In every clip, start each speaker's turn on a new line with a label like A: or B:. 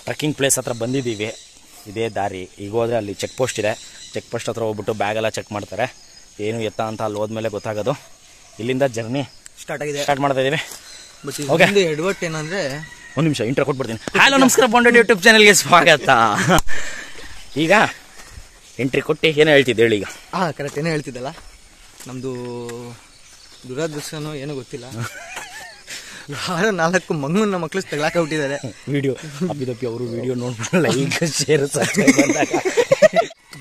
A: Trekking place ಹತ್ರ ಬಂದಿದ್ದೀವಿ. ಇದೇ ದಾರಿ. ಈಗ ಹೋದರೆ ಅಲ್ಲಿ ಚೆಕ್ ಪೋಸ್ಟ್ ಇದೆ. ಚೆಕ್ ಪೋಸ್ಟ್ ಹತ್ರ ಹೋಗ್ಬಿಟ್ಟು ಬ್ಯಾಗೆಲ್ಲ ಚೆಕ್ ಮಾಡ್ತಾರೆ. ಏನು ಎತ್ತ ಅಂತ ಅಲ್ಲಿ ಹೋದ್ಮೇಲೆ ಗೊತ್ತಾಗೋದು. ಇಲ್ಲಿಂದ ಜರ್ನಿ ಸ್ಟಾರ್ಟ್ ಮಾಡ್ತಾ ಇದ್ದೀವಿ.
B: ಓಕೆ, ಎಡವಟ್ ಏನಂದರೆ
A: ಒಂದು ನಿಮಿಷ ಇಂಟ್ರೋ ಕೊಟ್ಬಿಡ್ತೀನಿ. ಹಲೋ ನಮಸ್ಕಾರ, ಬಾಂಡೆಡ್ ಯೂಟ್ಯೂಬ್ ಚಾನಲ್ಗೆ ಸ್ವಾಗತ. ಈಗ ಎಂಟ್ರಿ ಕೊಟ್ಟು ಏನೋ ಹೇಳ್ತಿದ್ದೆ ಹೇಳಿ. ಈಗ
B: ಕರೆಕ್ಟ್ ಏನೋ ಹೇಳ್ತಿದ್ದಲ್ಲ, ನಮ್ಮದು ದುರಾದೃಷ್ಟನೋ ಏನೋ ಗೊತ್ತಿಲ್ಲ, ಯಾರೋ 4 ಮಂಗನ ಮಕ್ಕಳು ತಗೊಳಕ್ಕೆ ಹುಟ್ಟಿದ್ದಾರೆ.
A: ವಿಡಿಯೋ ಅಪ್ಪಿದಪ್ಪಿ ಅವರು ವಿಡಿಯೋ ನೋಡ್ಬಿಟ್ಟು ಲೈಕ್ ಶೇರ್ ಸಬ್ಸ್ಕ್ರೈಬ್ ಅಂದಾಗ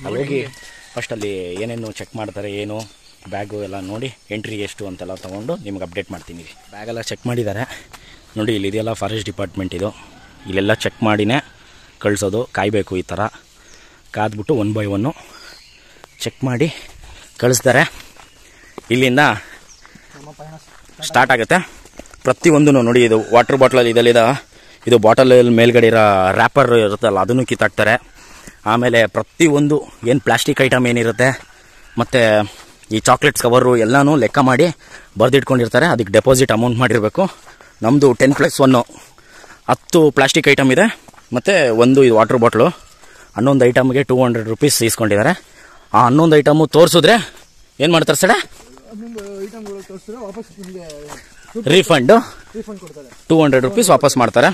A: ಅಲ್ಲಿ ಹೋಗಿ ಫಸ್ಟ್ ಅಲ್ಲಿ ಏನೇನು ಚೆಕ್ ಮಾಡ್ತಾರೆ, ಏನು ಬ್ಯಾಗು ಎಲ್ಲ ನೋಡಿ ಎಂಟ್ರಿ ಎಷ್ಟು ಅಂತೆಲ್ಲ ತೊಗೊಂಡು ನಿಮ್ಗೆ ಅಪ್ಡೇಟ್ ಮಾಡ್ತೀನಿ. ಬ್ಯಾಗೆಲ್ಲ ಚೆಕ್ ಮಾಡಿದ್ದಾರೆ ನೋಡಿ. ಇಲ್ಲಿ ಇದೆಲ್ಲ ಫಾರೆಸ್ಟ್ ಡಿಪಾರ್ಟ್ಮೆಂಟ್ ಇದು. ಇಲ್ಲೆಲ್ಲ ಚೆಕ್ ಮಾಡಿನೇ ಕಳಿಸೋದು. ಕಾಯಬೇಕು. ಈ ಥರ ಕಾದ್ಬಿಟ್ಟು 1 by 1 ಚೆಕ್ ಮಾಡಿ ಕಳಿಸ್ತಾರೆ. ಇಲ್ಲಿಂದ ಸ್ಟಾರ್ಟ್ ಆಗುತ್ತೆ ಪ್ರತಿಯೊಂದು. ನೋಡಿ, ಇದು ವಾಟರ್ ಬಾಟ್ಲಲ್ಲಿ ಇದೆಲ್ಲಿದೆ, ಇದು ಬಾಟಲಲ್ಲಿ ಮೇಲ್ಗಡೆ ಇರೋ ರ್ಯಾಪರ್ ಇರುತ್ತಲ್ಲ ಅದನ್ನು ಕಿತ್ತಾಕ್ತಾರೆ. ಆಮೇಲೆ ಪ್ರತಿಯೊಂದು ಏನು ಪ್ಲಾಸ್ಟಿಕ್ ಐಟಮ್ ಏನಿರುತ್ತೆ ಮತ್ತು ಈ ಚಾಕ್ಲೇಟ್ಸ್ ಕವರು ಎಲ್ಲನೂ ಲೆಕ್ಕ ಮಾಡಿ ಬರೆದಿಟ್ಕೊಂಡಿರ್ತಾರೆ. ಅದಕ್ಕೆ ಡೆಪಾಸಿಟ್ ಅಮೌಂಟ್ ಮಾಡಿರಬೇಕು. ನಮ್ಮದು 10+1 10 ಪ್ಲಾಸ್ಟಿಕ್ ಐಟಮ್ ಇದೆ ಮತ್ತು ಒಂದು ಇದು ವಾಟರ್ ಬಾಟ್ಲು. 11 ಐಟಮ್ಗೆ 200 ರೂಪೀಸ್ ಇಸ್ಕೊಂಡಿದ್ದಾರೆ. ಆ 11 ಐಟಮು ತೋರಿಸಿದ್ರೆ ಏನು ಮಾಡ್ತಾರೆ ಸಡ? ರೀಫಂಡು 200 ರೂಪೀಸ್ ವಾಪಸ್ ಮಾಡ್ತಾರೆ.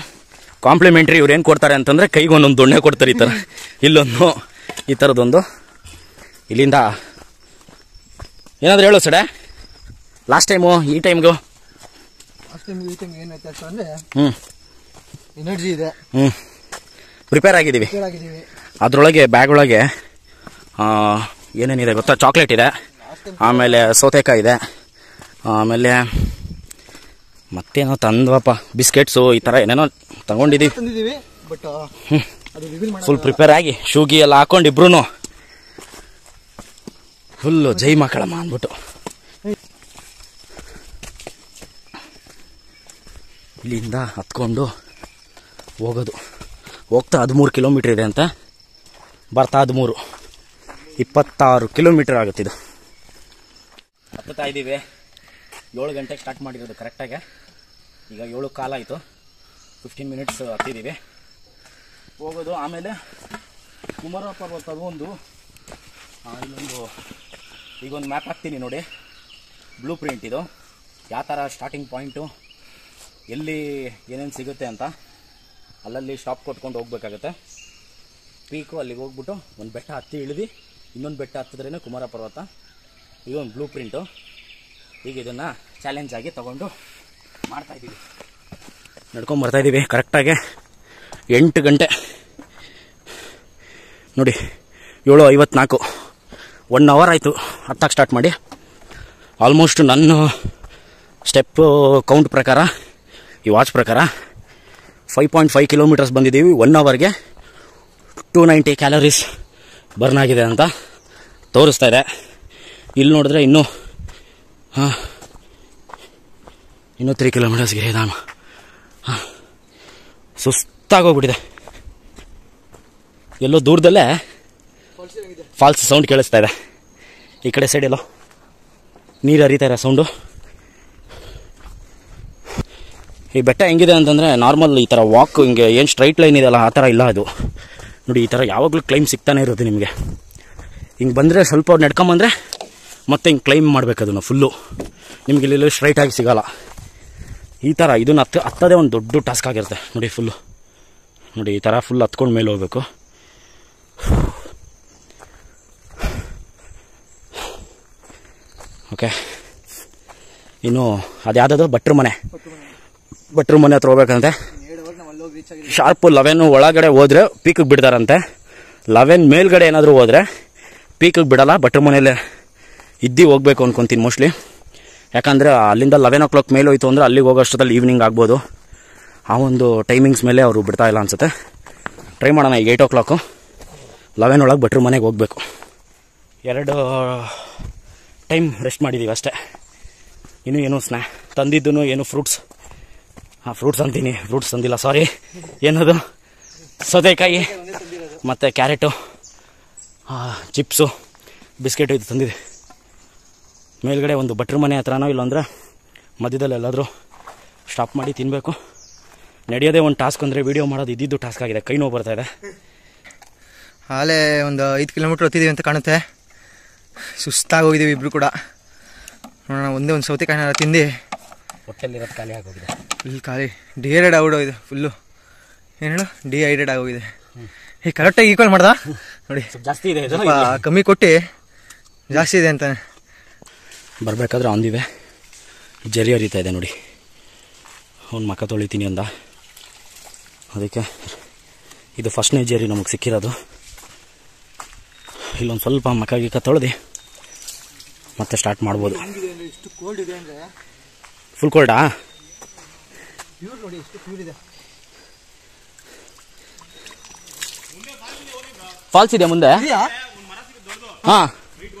A: ಕಾಂಪ್ಲಿಮೆಂಟ್ರಿ ಇವ್ರು ಏನು ಕೊಡ್ತಾರೆ ಅಂತಂದರೆ ಕೈಗೆ ಒಂದೊಂದು ದೊಣ್ಣೆ ಕೊಡ್ತಾರೆ. ಈ ಥರ ಇಲ್ಲೊಂದು ಈ ಥರದೊಂದು. ಇಲ್ಲಿಂದ ಏನಾದರೂ ಹೇಳೋ ಸಡ? ಲಾಸ್ಟ್ ಟೈಮು ಈ ಟೈಮ್ಗೂ
B: ಏನು ವ್ಯತ್ಯಾಸ ಅಂದರೆ ಎನರ್ಜಿ ಇದೆ,
A: ಪ್ರಿಪೇರ್ ಆಗಿದ್ದೀವಿ. ಅದರೊಳಗೆ ಬ್ಯಾಗ್ ಒಳಗೆ ಏನೇನಿದೆ ಗೊತ್ತಾ? ಚಾಕ್ಲೇಟ್ ಇದೆ, ಆಮೇಲೆ ಸೌತೆಕಾಯಿ ಇದೆ, ಆಮೇಲೆ ಮತ್ತೇನೋ ತಂದ್ವಪ್ಪ, ಬಿಸ್ಕೆಟ್ಸು, ಈ ಥರ ಏನೇನೋ ತಗೊಂಡಿದ್ದೀವಿ. ಫುಲ್ ಪ್ರಿಪೇರ್ ಆಗಿ ಶೂಗಿ ಎಲ್ಲ ಹಾಕೊಂಡು ಇಬ್ರು ಫುಲ್ಲು ಜೈ ಮಕ್ಕಳಮ್ಮ ಅಂದ್ಬಿಟ್ಟು ಇಲ್ಲಿಂದ ಹತ್ಕೊಂಡು ಹೋಗೋದು. ಹೋಗ್ತಾ 13 ಕಿಲೋಮೀಟ್ರ್ ಇದೆ ಅಂತ, ಬರ್ತಾ 26 ಕಿಲೋಮೀಟ್ರ್ ಆಗುತ್ತಿದ್ದು. ಹತ್ತುತ್ತಾ ಇದ್ದೀವಿ. 7 ಗಂಟೆಗೆ ಸ್ಟಾರ್ಟ್ ಮಾಡಿರೋದು ಕರೆಕ್ಟಾಗಿ. ಈಗ 7 ಕಾಲ ಆಯಿತು. 15 ಮಿನಿಟ್ಸ್ ಹತ್ತಿದ್ದೀವಿ ಹೋಗೋದು. ಆಮೇಲೆ ಕುಮಾರ ಪರ್ವತ ಒಂದು ಇಲ್ಲೊಂದು ಈಗೊಂದು ಮ್ಯಾಪ್ ಹಾಕ್ತೀನಿ ನೋಡಿ, ಬ್ಲೂ ಪ್ರಿಂಟ್ ಇದು. ಯಾವ ಥರ ಸ್ಟಾರ್ಟಿಂಗ್ ಪಾಯಿಂಟು, ಎಲ್ಲಿ ಏನೇನು ಸಿಗುತ್ತೆ ಅಂತ ಅಲ್ಲಲ್ಲಿ ಸ್ಟಾಪ್ ಕೊಟ್ಕೊಂಡು ಹೋಗ್ಬೇಕಾಗತ್ತೆ. ಪೀಕು ಅಲ್ಲಿಗೆ ಹೋಗ್ಬಿಟ್ಟು ಒಂದು ಬೆಟ್ಟ ಹತ್ತಿ ಇಳಿದು ಇನ್ನೊಂದು ಬೆಟ್ಟ ಹತ್ತಿದ್ರೇ ಕುಮಾರ ಪರ್ವತ. ಇದೊಂದು ಬ್ಲೂ ಪ್ರಿಂಟು. ಈಗ ಇದನ್ನು ಚಾಲೆಂಜ್ ಆಗಿ ತೊಗೊಂಡು ಮಾಡ್ತಾಯಿದ್ದೀವಿ, ನಡ್ಕೊಂಬರ್ತಾಯಿದ್ದೀವಿ. ಕರೆಕ್ಟಾಗಿ 8 ಗಂಟೆ ನೋಡಿ, 7:54, 1 ಅವರ್ ಆಯಿತು ಹತ್ತಕ್ಕೆ ಸ್ಟಾರ್ಟ್ ಮಾಡಿ. ಆಲ್ಮೋಸ್ಟ್ ನನ್ನ ಸ್ಟೆಪ್ ಕೌಂಟ್ ಪ್ರಕಾರ, ಈ ವಾಚ್ ಪ್ರಕಾರ 5.5 ಕಿಲೋಮೀಟರ್ಸ್ ಬಂದಿದ್ದೀವಿ. 1 ಅವರ್ಗೆ 290 ಕ್ಯಾಲರೀಸ್ ಬರ್ನ್ ಆಗಿದೆ ಅಂತ ತೋರಿಸ್ತಾ ಇದೆ. ಇಲ್ಲಿ ನೋಡಿದ್ರೆ ಇನ್ನೂ 3 ಕಿಲೋಮೀಟರ್ಸ್ಗೆ ಇದಾಮ. ಸುಸ್ತಾಗೋಗ್ಬಿಟ್ಟಿದೆ. ಎಲ್ಲೋ ದೂರದಲ್ಲೇ ಫಾಲ್ಸ್ ಸೌಂಡ್ ಕೇಳಿಸ್ತಾ ಇದೆ. ಈ ಕಡೆ ಸೈಡ್ ಎಲ್ಲೋ ನೀರು ಹರಿತಾ ಇರೋ ಸೌಂಡು. ಈ ಬೆಟ್ಟ ಹೆಂಗಿದೆ ಅಂತಂದರೆ ನಾರ್ಮಲ್ ಈ ಥರ ವಾಕ್ ಹಿಂಗೆ ಏನು ಸ್ಟ್ರೈಟ್ ಲೈನ್ ಇದೆಯಲ್ಲ ಆ ಥರ ಇಲ್ಲ ಅದು. ನೋಡಿ, ಈ ಥರ ಯಾವಾಗಲೂ ಕ್ಲೈಮ್ ಸಿಗ್ತಾನೆ ಇರುತ್ತೆ ನಿಮಗೆ. ಹಿಂಗೆ ಬಂದರೆ ಸ್ವಲ್ಪ ನಡ್ಕೊಂಬಂದರೆ ಮತ್ತೆ ಹಿಂಗೆ ಕ್ಲೈಮ್ ಮಾಡಬೇಕು ಅದನ್ನು ಫುಲ್ಲು. ನಿಮಗೆ ಇಲ್ಲಿ ಸ್ಟ್ರೈಟಾಗಿ ಸಿಗೋಲ್ಲ. ಈ ಥರ ಇದನ್ನು ಹತ್ತದೇ ಒಂದು ದೊಡ್ಡ ಟಾಸ್ಕ್ ಆಗಿರುತ್ತೆ ನೋಡಿ. ಫುಲ್ಲು ನೋಡಿ, ಈ ಥರ ಫುಲ್ ಹತ್ಕೊಂಡು ಮೇಲೆ ಹೋಗ್ಬೇಕು. ಓಕೆ, ಇನ್ನು ಅದ್ಯಾವುದೋ ಭಟ್ರ ಮನೆ ಹತ್ರ ಹೋಗ್ಬೇಕಂತೆ. ಶಾರ್ಪು 11 ಒಳಗಡೆ ಹೋದರೆ ಪೀಕಿಗೆ ಬಿಡ್ತಾರಂತೆ. 11 ಮೇಲ್ಗಡೆ ಏನಾದರೂ ಹೋದರೆ ಪೀಕಿಗೆ ಬಿಡಲ್ಲ. ಭಟ್ರ ಮನೇಲೆ ಇದ್ದು ಹೋಗ್ಬೇಕು ಅನ್ಕೊತೀನಿ ಮೋಸ್ಟ್ಲಿ. ಯಾಕಂದರೆ ಅಲ್ಲಿಂದ 11 o'clock ಮೇಲೆ ಹೋಯ್ತು ಅಂದರೆ ಅಲ್ಲಿಗೆ ಹೋಗೋಷ್ಟರಲ್ಲಿ ಈವ್ನಿಂಗ್ ಆಗ್ಬೋದು. ಆ ಒಂದು ಟೈಮಿಂಗ್ಸ್ ಮೇಲೆ ಅವರು ಬಿಡ್ತಾ ಇಲ್ಲ ಅನ್ಸುತ್ತೆ. ಟ್ರೈ ಮಾಡೋಣ. ಈಗ 8 o'clock, 11 ಒಳಗೆ ಭಟ್ರ ಮನೆಗೆ ಹೋಗಬೇಕು. 2 ಟೈಮ್ ರೆಸ್ಟ್ ಮಾಡಿದ್ದೀವಿ ಅಷ್ಟೇ. ಇನ್ನೂ ಏನು ತಂದಿದ್ದು ಏನು ಫ್ರೂಟ್ಸ್ ಅಂತೀನಿ, ಫ್ರೂಟ್ಸ್ ತಂದಿಲ್ಲ, ಸಾರಿ. ಏನದು ಸೌತೆಕಾಯಿ ಮತ್ತು ಕ್ಯಾರೆಟು, ಚಿಪ್ಸು, ಬಿಸ್ಕೆಟು ಇದು ತಂದಿದೆ. ಮೇಲ್ಗಡೆ ಒಂದು ಭಟ್ರ ಮನೆ ಹತ್ರನೋ ಇಲ್ಲಾಂದರೆ ಮಧ್ಯದಲ್ಲಿ ಎಲ್ಲಾದರೂ ಸ್ಟಾಪ್ ಮಾಡಿ ತಿನ್ನಬೇಕು. ನಡೆಯೋದೇ ಒಂದು ಟಾಸ್ಕ್ ಅಂದರೆ ವೀಡಿಯೋ ಮಾಡೋದು ಇದ್ದಿದ್ದು ಟಾಸ್ಕ್ ಆಗಿದೆ. ಕೈ ನೋವು ಬರ್ತಾ ಇದೆ.
B: ಹಾಲೇ ಒಂದು 5 ಕಿಲೋಮೀಟ್ರ್ ಹೊತ್ತಿದ್ದೀವಿ ಅಂತ ಕಾಣುತ್ತೆ. ಸುಸ್ತಾಗಿ ಹೋಗಿದ್ದೀವಿ ಇಬ್ಬರು ಕೂಡ. ನೋಡೋಣ, ಒಂದೇ ಒಂದು ಸೌತೆಕಾಯಿನ ತಿಂದು
A: ಹೊಟ್ಟೆಲಿರೋದು ಖಾಲಿ ಆಗೋಗಿದೆ.
B: ಫುಲ್ ಖಾಲಿ ಡಿಹೈಡ್ರೇಟ್ ಆಗೋಗಿದೆ. ಫುಲ್ಲು ಏನು ಹೇಳು, ಡಿಹೈಡ್ರೇಟ್ ಆಗೋಗಿದೆ. ಈಗ ಕರೆಕ್ಟಾಗಿ ಈಕ್ವಲ್ ಮಾಡ್ದ ನೋಡಿ.
A: ಜಾಸ್ತಿ ಇದೆ,
B: ಸ್ವಲ್ಪ ಕಮ್ಮಿ ಕೊಟ್ಟು ಜಾಸ್ತಿ ಇದೆ ಅಂತಾನೆ.
A: ಬರಬೇಕಾದ್ರೆ ಅಂದಿವೆ ಜರಿ ಹರಿತಾ ಇದೆ ನೋಡಿ. ಅವ್ನು ಮಕ್ಕ ತೊಳಿತೀನಿ ಅಂದ, ಅದಕ್ಕೆ ಇದು ಫಸ್ಟ್ನೇ ಜರಿ ನಮಗೆ ಸಿಕ್ಕಿರೋದು. ಇಲ್ಲೊಂದು ಸ್ವಲ್ಪ ಮಕ್ಕ ಗಿಕ್ಕ ತೊಳೆದು ಮತ್ತೆ ಸ್ಟಾರ್ಟ್ ಮಾಡ್ಬೋದು.
B: ಎಷ್ಟು ಕೋಲ್ಡ್ ಇದೆ ಅಂದರೆ
A: ಫುಲ್ ಕೋಲ್ಡಾ?
B: ಪ್ಯೂರ್ ನೋಡಿ, ಎಷ್ಟು ಪ್ಯೂರ್ ಇದೆ.
A: ಫಾಲ್ಸ್ ಇದೆ ಮುಂದೆ. ಹಾಂ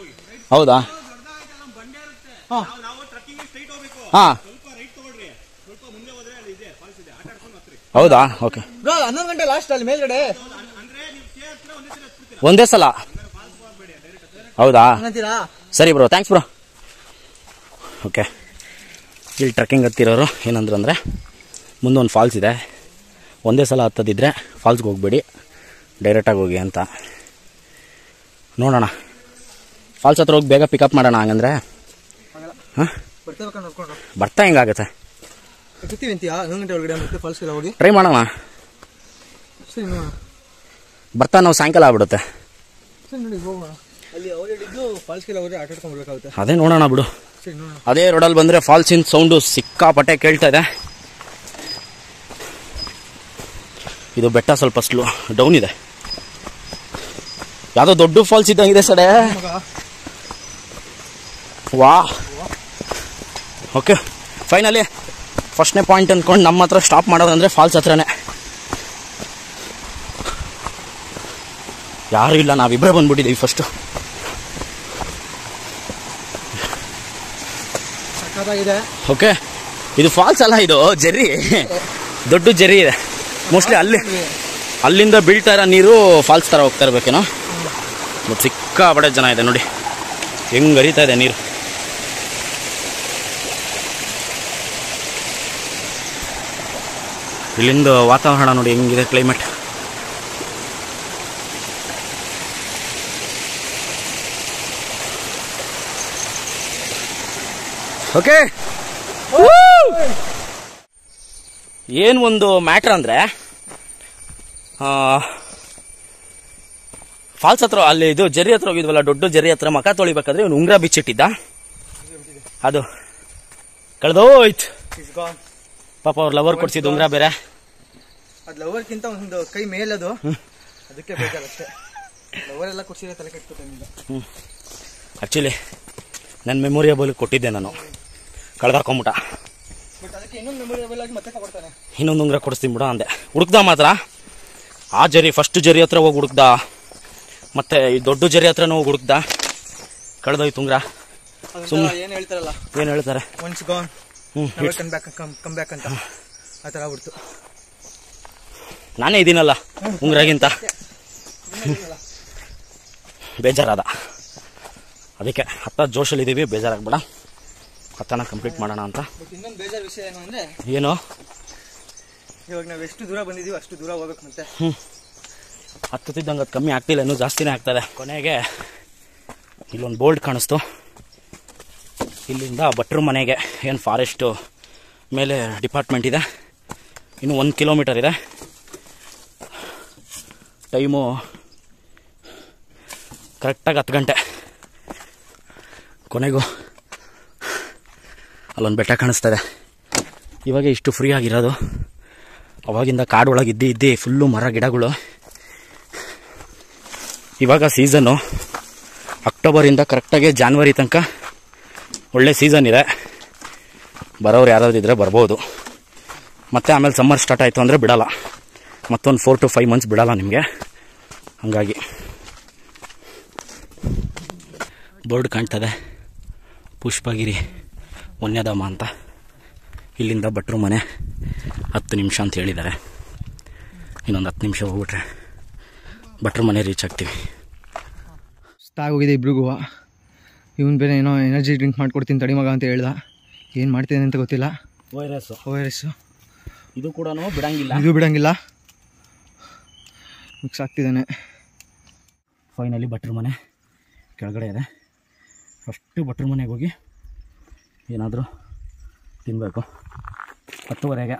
A: ಹೌದಾ? ಹಾಂ ಹೌದಾ? ಓಕೆ.
B: 11 ಗಂಟೆ ಲಾಸ್ಟ್ ಅಲ್ಲಿ ಮೇಲ್ಗಡೆ
A: ಒಂದೇ ಸಲ? ಹೌದಾ,
B: ಅಂತೀರಾ?
A: ಸರಿ ಬ್ರೋ, ಥ್ಯಾಂಕ್ಸ್ ಬ್ರೋ. ಓಕೆ, ಇಲ್ಲಿ ಟ್ರೆಕ್ಕಿಂಗ್ ಹತ್ತಿರೋರು ಏನಂದ್ರು ಅಂದರೆ ಮುಂದೊಂದು ಫಾಲ್ಸ್ ಇದೆ, ಒಂದೇ ಸಲ ಹತ್ತದಿದ್ರೆ ಫಾಲ್ಸ್ಗೆ ಹೋಗ್ಬೇಡಿ, ಡೈರೆಕ್ಟಾಗಿ ಹೋಗಿ ಅಂತ. ನೋಡೋಣ, ಫಾಲ್ಸ್ ಹತ್ರ ಹೋಗಿ ಬೇಗ ಪಿಕಪ್ ಮಾಡೋಣ. ಹಂಗಂದ್ರೆ ಹಾಂ ಬರ್ತಾ ಹೆಂಗಾಗುತ್ತೆ?
B: ಬರ್ತೀವಿ ಅಂತೀಯಾ? 11 ಗಂಟೆ ಒಳಗಡೆ ಮತ್ತೆ ಫಾಲ್ಸ್ಗೆಲ್ಲ ಹೋಗಿ
A: ಟ್ರೈ ಮಾಡೋಣ.
B: ಸರಿ ನೋಡೋಣ.
A: ಬರ್ತಾ ನಾವು ಸಾಯಂಕಾಲ ಆಗ್ಬಿಡುತ್ತೆ.
B: ಸರಿ ನೋಡಿ, ಹೋಗೋಣ. ಅಲ್ಲಿ ಅವ್ರು ಹೇಳಿದ್ದು ಫಾಲ್ಸ್ಗೆಲ್ಲ ಹೋಗಿ ಆಟ ಆಡ್ಕೊಂಡ್ಬರ್ಬೇಕಾಗುತ್ತೆ.
A: ಅದೇ ನೋಡೋಣ ಬಿಡು.
B: ಸರಿ ನೋಡೋಣ.
A: ಅದೇ ರೋಡಲ್ಲಿ ಬಂದರೆ ಫಾಲ್ಸಿನ ಸೌಂಡು ಸಿಕ್ಕಾಪಟ್ಟೆ ಕೇಳ್ತಾ ಇದೆ. ಇದು ಬೆಟ್ಟ ಸ್ವಲ್ಪ ಸ್ಲೋ ಡೌನ್ ಇದೆ. ಯಾವುದೋ ದೊಡ್ಡ ಫಾಲ್ಸ್ ಇದ್ದಂಗಿದೆ ಸಡೆ. ವಾ, ಓಕೆ, ಫೈನಲಿ ಫಸ್ಟ್ನೇ ಪಾಯಿಂಟ್ ಅಂದ್ಕೊಂಡು ನಮ್ಮ ಹತ್ರ ಸ್ಟಾಪ್ ಮಾಡೋದಂದರೆ ಫಾಲ್ಸ್ ಹತ್ರನೇ. ಯಾರೂ ಇಲ್ಲ, ನಾವಿಬ್ಬರೇ ಬಂದ್ಬಿಟ್ಟಿದ್ದೀವಿ ಫಸ್ಟು. ಓಕೆ, ಇದು ಫಾಲ್ಸ್ ಅಲ್ಲ, ಇದು ಜೆರ್ರಿ, ದೊಡ್ಡ ಜೆರ್ರಿ ಇದೆ. ಮೋಸ್ಟ್ಲಿ ಅಲ್ಲಿಂದ ಬೀಳ್ತಾ ಇರೋ ನೀರು ಫಾಲ್ಸ್ ಥರ ಹೋಗ್ತಾ ಇರ್ಬೇಕೇನೋ. ಮತ್ತು ಸಿಕ್ಕಾಪಟ್ಟೆ ಜನ ಇದೆ ನೋಡಿ, ಹೆಂಗೆ ಹರಿತಾ ಇದೆ ನೀರು. ಇಲ್ಲಿಂದ ವಾತಾವರಣ ನೋಡಿ ಹೆಂಗಿದೆ, ಕ್ಲೈಮೇಟ್. ಓಕೆ, ಏನು ಒಂದು ಮ್ಯಾಟ್ರ್ ಅಂದರೆ ಫಾಲ್ಸ್ ಹತ್ರ ಅಲ್ಲಿ ಇದು ಜರಿ ಹತ್ರ ಹೋಗಿದ್ವಲ್ಲ, ದೊಡ್ಡ ಜರಿ ಹತ್ರ ಮಕ ತೊಳಿಬೇಕಾದ್ರೆ ಇವನು ಉಂಗ್ರ ಬಿಚ್ಚಿಟ್ಟಿದ್ದ, ಅದು ಕಳೆದೋಯ್ತು. ಪಾಪ ಅವ್ರ ಲವರ್ ಕೊಡ್ಸಿದ್ದು ಉಂಗ್ರ ಬೇರೆ.
B: ಅದು ಲವರ್ಗಿಂತ ಒಂದು ಕೈ ಮೇಲದು, ಅದಕ್ಕೆ ಬೇಜಾರಷ್ಟೇ. ಲವರ್ ಎಲ್ಲ ಕೊಡ್ಸಿದ್ರೆ ತಲೆ ಕೆಟ್ಟ.
A: ಆ್ಯಕ್ಚುಲಿ ನನ್ನ ಮೆಮೊರಿಯಬಲ್ ಕೊಟ್ಟಿದ್ದೆ ನಾನು, ಕಳೆದಾಕೊಂಬಿಟ್ಟ.
B: ಬಟ್ ಅದಕ್ಕೆ ಇನ್ನೊಂದು ಮೆಮೊರಿಯಬಲ್ ಆಗಿ ಮತ್ತೆ ಕೊಡ್ತಾನೆ.
A: ಇನ್ನೊಂದು ಉಂಗ್ರ ಕೊಡಿಸ್ತೀನಿ ಬಿಡ ಅಂದೆ. ಹುಡುಕ್ದ ಮಾತ್ರ ಆ ಜರಿ, ಫಸ್ಟ್ ಜರಿ ಹತ್ರ ಹೋಗಿ ಹುಡುಕ್ದ, ಮತ್ತೆ ಈ ದೊಡ್ಡ ಜರಿ ಹತ್ರನೂ ಹೋಗಿ ಹುಡುಕ್ದ, ಕಳೆದೋಯ್ತು ಉಂಗ್ರ.
B: ಸುಮ್ಮನೆ ಏನು ಹೇಳ್ತಾರಲ್ಲ,
A: ಏನು ಹೇಳ್ತಾರೆ,
B: ಒನ್ಸ್ ಗಾನ್ ಕಮ್ ಬ್ಯಾಕ್ ಅಂತ, ಆ ಥರ ಆಗ್ಬಿಡ್ತು.
A: ನಾನೇ ಇದ್ದೀನಲ್ಲ ಉಂಗ್ರಾಗಿಂತ ಬೇಜಾರಾದ, ಅದಕ್ಕೆ ಹತ್ತ ಜೋಶಲ್ಲಿದ್ದೀವಿ, ಬೇಜಾರಾಗ್ಬೇಡ, ಹತ್ತನ ಕಂಪ್ಲೀಟ್ ಮಾಡೋಣ ಅಂತ.
B: ಇನ್ನೊಂದು ಬೇಜಾರು ವಿಷಯ ಏನು ಅಂದರೆ,
A: ಏನು,
B: ಇವಾಗ ನಾವು ಎಷ್ಟು ದೂರ ಬಂದಿದ್ದೀವಿ ಅಷ್ಟು ದೂರ ಹೋಗ್ಬೇಕು ಮತ್ತೆ.
A: ಹತ್ತುತ್ತಿದ್ದಂಗೆ ಅದು ಕಮ್ಮಿ ಆಗ್ತಿಲ್ಲ, ಇನ್ನೂ ಜಾಸ್ತಿನೇ ಆಗ್ತದೆ. ಕೊನೆಗೆ ಇಲ್ಲೊಂದು ಬೋರ್ಡ್ ಕಾಣಿಸ್ತು, ಇಲ್ಲಿಂದ ಭಟ್ರ ಮನೆಗೆ ಏನು ಫಾರೆಸ್ಟು ಮೇಲೆ ಡಿಪಾರ್ಟ್ಮೆಂಟ್ ಇದೆ, ಇನ್ನು 1 ಕಿಲೋಮೀಟರ್ ಇದೆ. ಟೈಮು ಕರೆಕ್ಟಾಗಿ 10 ಗಂಟೆ. ಕೊನೆಗೂ ಅಲ್ಲೊಂದು ಬೆಟ್ಟ ಕಾಣಿಸ್ತದೆ. ಇವಾಗ ಇಷ್ಟು ಫ್ರೀ ಆಗಿರೋದು, ಅವಾಗಿಂದ ಕಾಡೊಳಗೆ ಇದ್ದು ಫುಲ್ಲು ಮರ ಗಿಡಗಳು. ಇವಾಗ ಸೀಸನ್ನು ಅಕ್ಟೋಬರಿಂದ ಕರೆಕ್ಟಾಗಿ ಜಾನ್ವರಿ ತನಕ ಒಳ್ಳೆ ಸೀಸನ್ ಇದೆ. ಬರೋರು ಯಾರಾದರೂ ಇದ್ದರೆ ಬರ್ಬೋದು. ಮತ್ತು ಆಮೇಲೆ ಸಮ್ಮರ್ ಸ್ಟಾರ್ಟ್ ಆಯಿತು ಅಂದರೆ ಬಿಡಲ್ಲ, ಮತ್ತೊಂದು 4 to 5 months ಬಿಡಲ್ಲ ನಿಮಗೆ. ಹಾಗಾಗಿ ಬೋರ್ಡ್ ಕಾಣ್ತದೆ, ಪುಷ್ಪಗಿರಿ ವನ್ಯಧಾಮ ಅಂತ. ಇಲ್ಲಿಂದ ಭಟ್ರ ಮನೆ 10 ನಿಮಿಷ ಅಂತ ಹೇಳಿದ್ದಾರೆ. ಇನ್ನೊಂದು 10 ನಿಮಿಷ ಹೋಗ್ಬಿಟ್ರೆ ಭಟ್ರ ಮನೆ ರೀಚ್ ಆಗ್ತೀವಿ.
B: ಹೋಗಿದೆ ಇಬ್ರಿಗೂ. ಇವನು ಬೇರೆ ಏನೋ ಎನರ್ಜಿ ಡ್ರಿಂಕ್ ಮಾಡ್ಕೊಡ್ತೀನಿ ತಡಿ ಮಗ ಅಂತ ಹೇಳ್ದ. ಏನು ಮಾಡ್ತೀನಿ ಅಂತ ಗೊತ್ತಿಲ್ಲ.
A: ORS ಇದು ಕೂಡ ಬಿಡಂಗಿಲ್ಲ,
B: ಇದು ಬಿಡಂಗಿಲ್ಲ, ಮಿಕ್ಸ್ ಆಗ್ತಿದ್ದಾನೆ.
A: ಫೈನಲಿ ಭಟ್ರ ಮನೆ ಕೆಳಗಡೆ ಇದೆ. ಫಸ್ಟು ಭಟ್ರ ಮನೆಗೆ ಹೋಗಿ ಏನಾದರೂ ತಿನ್ನಬೇಕು. 10:30ಗೆ,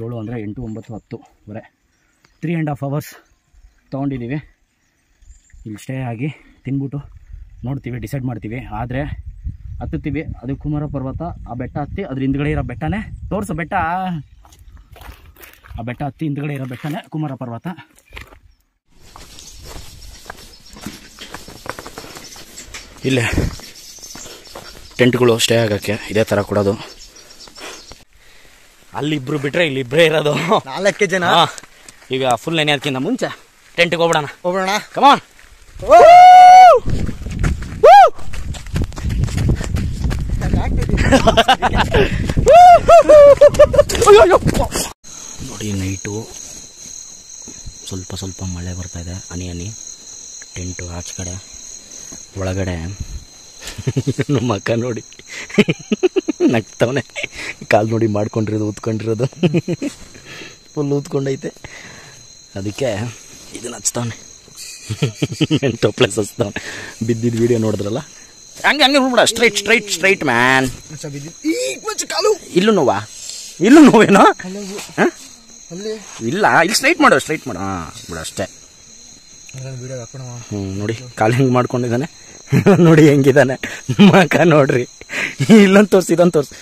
A: 7 ಅಂದರೆ 8, 9, 10 3.5 hours ತೊಗೊಂಡಿದ್ದೀವಿ. ಇಲ್ಲಿ ಸ್ಟೇ ಆಗಿ ತಿನ್ಬಿಟ್ಟು ನೋಡ್ತೀವಿ, ಡಿಸೈಡ್ ಮಾಡ್ತೀವಿ. ಆದರೆ ಹತ್ತುತ್ತೀವಿ, ಅದು ಕುಮಾರ ಪರ್ವತ. ಆ ಬೆಟ್ಟ ಹತ್ತಿ ಅದ್ರ ಹಿಂದ್ಗಡೆ ಇರೋ ಬೆಟ್ಟನೇ ತೋರಿಸೋ ಬೆಟ್ಟ. ಆ ಬೆಟ್ಟ ಹತ್ತಿ ಹಿಂದ್ಗಡೆ ಇರೋ ಬೆಟ್ಟನೇ ಕುಮಾರ ಪರ್ವತ. ಇಲ್ಲೇ ಟೆಂಟ್ಗಳು ಸ್ಟೇ ಆಗೋಕ್ಕೆ ಇದೇ ಥರ ಕೊಡೋದು. ಅಲ್ಲಿಬ್ರು ಬಿಟ್ಟರೆ ಇಲ್ಲಿಬ್ಬರೇ ಇರೋದು,
B: 4 ಜನ.
A: ಈಗ ಫುಲ್ ನೆನೆಯೋದಕ್ಕಿಂತ ಮುಂಚೆ ಟೆಂಟ್ಗೆ ಹೋಗ್ಬಿಡೋಣ. ಕಮಾನ್. ನೋಡಿ, ನೈಟು ಸ್ವಲ್ಪ ಮಳೆ ಬರ್ತಾಯಿದೆ, ಹನಿ. ಟೆಂಟು ಆಚೆ ಕಡೆ, ಒಳಗಡೆ ನಮ್ಮ ಅಕ್ಕ ನೋಡಿ ನಗ್ತವನೆ. ಕಾಲು ನೋಡಿ ಮಾಡ್ಕೊಂಡಿರೋದು, ಊದ್ಕೊಂಡಿರೋದು ಫುಲ್ ಊದ್ಕೊಂಡೈತೆ. ಅದಕ್ಕೆ ಇದನ್ನ ಹಚ್ತವನೆ, ಟೊಪ್ಲೆಸ್ ಹಚ್ತವನೆ. ಬಿದ್ದಿದ್ದು ವಿಡಿಯೋ ನೋಡಿದ್ರಲ್ಲ, ಹಂಗೆ ನೋಡ್ಬಿಡ. Straight man. ಇಲ್ಲೂ ನೋವಾ? ಇಲ್ಲೂ ನೋವೇನೋ? ಇಲ್ಲ, ಇಲ್ಲಿ ಸ್ಟ್ರೈಟ್ ಮಾಡು. ಹಾಂ ಬಿಡ, ಅಷ್ಟೇ. ನೋಡಿ ಕಾಲು ಹೆಂಗೆ ಮಾಡ್ಕೊಂಡಿದ್ದಾನೆ, ನೋಡಿ ಹೆಂಗಿದ್ದಾನೆ ಮಕ ನೋಡ್ರಿ. ಇಲ್ಲೊಂದು ತೋರಿಸಿ, ಇದೊಂದು ತೋರಿಸಿ.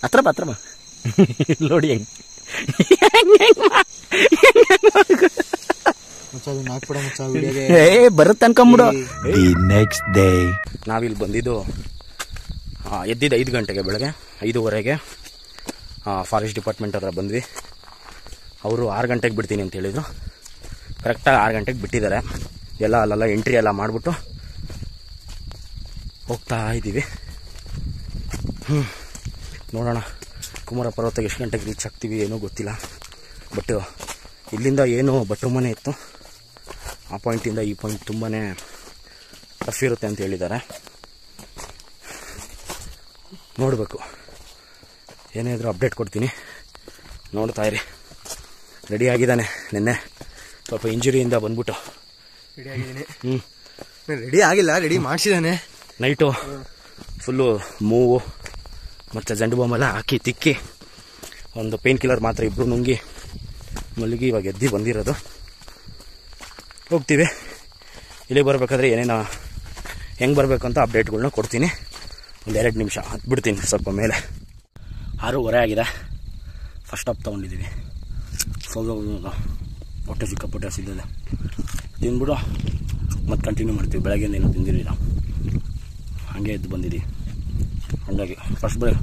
A: ಹತ್ರ ಬಾ. ನೋಡಿ ಹೆಂಗೆ ಬರುತ್ತೆ ಅನ್ಕೊಂಬಿಡು. ನೆಕ್ಸ್ಟ್ ಡೇ ನಾವಿಲ್ಲಿ ಬಂದಿದ್ದು, ಎದ್ದಿದ್ದು 5 ಗಂಟೆಗೆ, ಬೆಳಗ್ಗೆ 5:30ಗೆ ಫಾರೆಸ್ಟ್ ಡಿಪಾರ್ಟ್ಮೆಂಟ್ ಹತ್ರ ಬಂದ್ವಿ. ಅವರು 6 ಗಂಟೆಗೆ ಬಿಡ್ತೀನಿ ಅಂತ ಹೇಳಿದರು. ಕರೆಕ್ಟಾಗಿ 6 ಗಂಟೆಗೆ ಬಿಟ್ಟಿದ್ದಾರೆ. ಎಲ್ಲ ಅಲ್ಲೆಲ್ಲ ಎಂಟ್ರಿ ಎಲ್ಲ ಮಾಡಿಬಿಟ್ಟು ಹೋಗ್ತಾ ಇದ್ದೀವಿ. ನೋಡೋಣ ಕುಮಾರ ಪರ್ವತಕ್ಕೆ ಎಷ್ಟು ಗಂಟೆಗೆ ರೀಚ್ ಆಗ್ತೀವಿ ಏನೋ ಗೊತ್ತಿಲ್ಲ. ಬಟ್ ಇಲ್ಲಿಂದ ಏನು ಭಟ್ರ ಮನೆ ಇತ್ತು, ಆ ಪಾಯಿಂಟಿಂದ ಈ ಪಾಯಿಂಟ್ ತುಂಬಾ ಟಫ್ ಇರುತ್ತೆ ಅಂತ ಹೇಳಿದ್ದಾರೆ. ನೋಡಬೇಕು, ಏನೇ ಇದ್ರೂ ಅಪ್ಡೇಟ್ ಕೊಡ್ತೀನಿ, ನೋಡ್ತಾ ಇರಿ. ರೆಡಿ ಆಗಿದ್ದಾನೆ. ನಿನ್ನೆ ಸ್ವಲ್ಪ ಇಂಜುರಿಯಿಂದ ಬಂದ್ಬಿಟ್ಟು
B: ರೆಡಿ ಆಗಿದ್ದೀನಿ. ರೆಡಿ ಆಗಿಲ್ಲ, ರೆಡಿ ಮಾಡಿಸಿದ್ದಾನೆ.
A: ನೈಟು ಫುಲ್ಲು ಮೂವು ಮತ್ತು ಜಂಡು ಬಾಂಬೆಲ್ಲ ಹಾಕಿ ತಿಕ್ಕಿ ಒಂದು ಪೇನ್ ಕಿಲ್ಲರ್ ಮಾತ್ರ ಇಬ್ಬರು ನುಂಗಿ ಮಲ್ಲಿಗೆ ಇವಾಗ ಎದ್ದು ಬಂದಿರೋದು. ಹೋಗ್ತೀವಿ. ಇಲ್ಲಿಗೆ ಬರಬೇಕಾದ್ರೆ ಏನೇನು ಹೆಂಗೆ ಬರಬೇಕು ಅಂತ ಅಪ್ಡೇಟ್ಗಳನ್ನ ಕೊಡ್ತೀನಿ. ಒಂದು 2 ನಿಮಿಷ ಹತ್ಬಿಡ್ತೀನಿ ಸ್ವಲ್ಪ ಮೇಲೆ. 6:30 ಆಗಿದೆ. ಫಸ್ಟ್ ಸ್ಟಾಪ್ ತೊಗೊಂಡಿದ್ದೀವಿ. ಹೊಟ್ಟೆ ಸಿಕ್ಕಾಪಟ್ಟೆ ಹಸಿದಿದೆ. ತಿಂದ್ಬಿಟ್ಟು ಮತ್ತೆ ಕಂಟಿನ್ಯೂ ಮಾಡ್ತೀವಿ. ಬೆಳಗ್ಗೆಯಿಂದ ಏನೂ ತಿಂದಿರಲಿಲ್ಲ, ಹಾಗೆ ಎದ್ದು ಬಂದಿದ್ದೀವಿ. ಹಾಗಾಗಿ ಫಸ್ಟ್ ಬ್ರೇಕ್.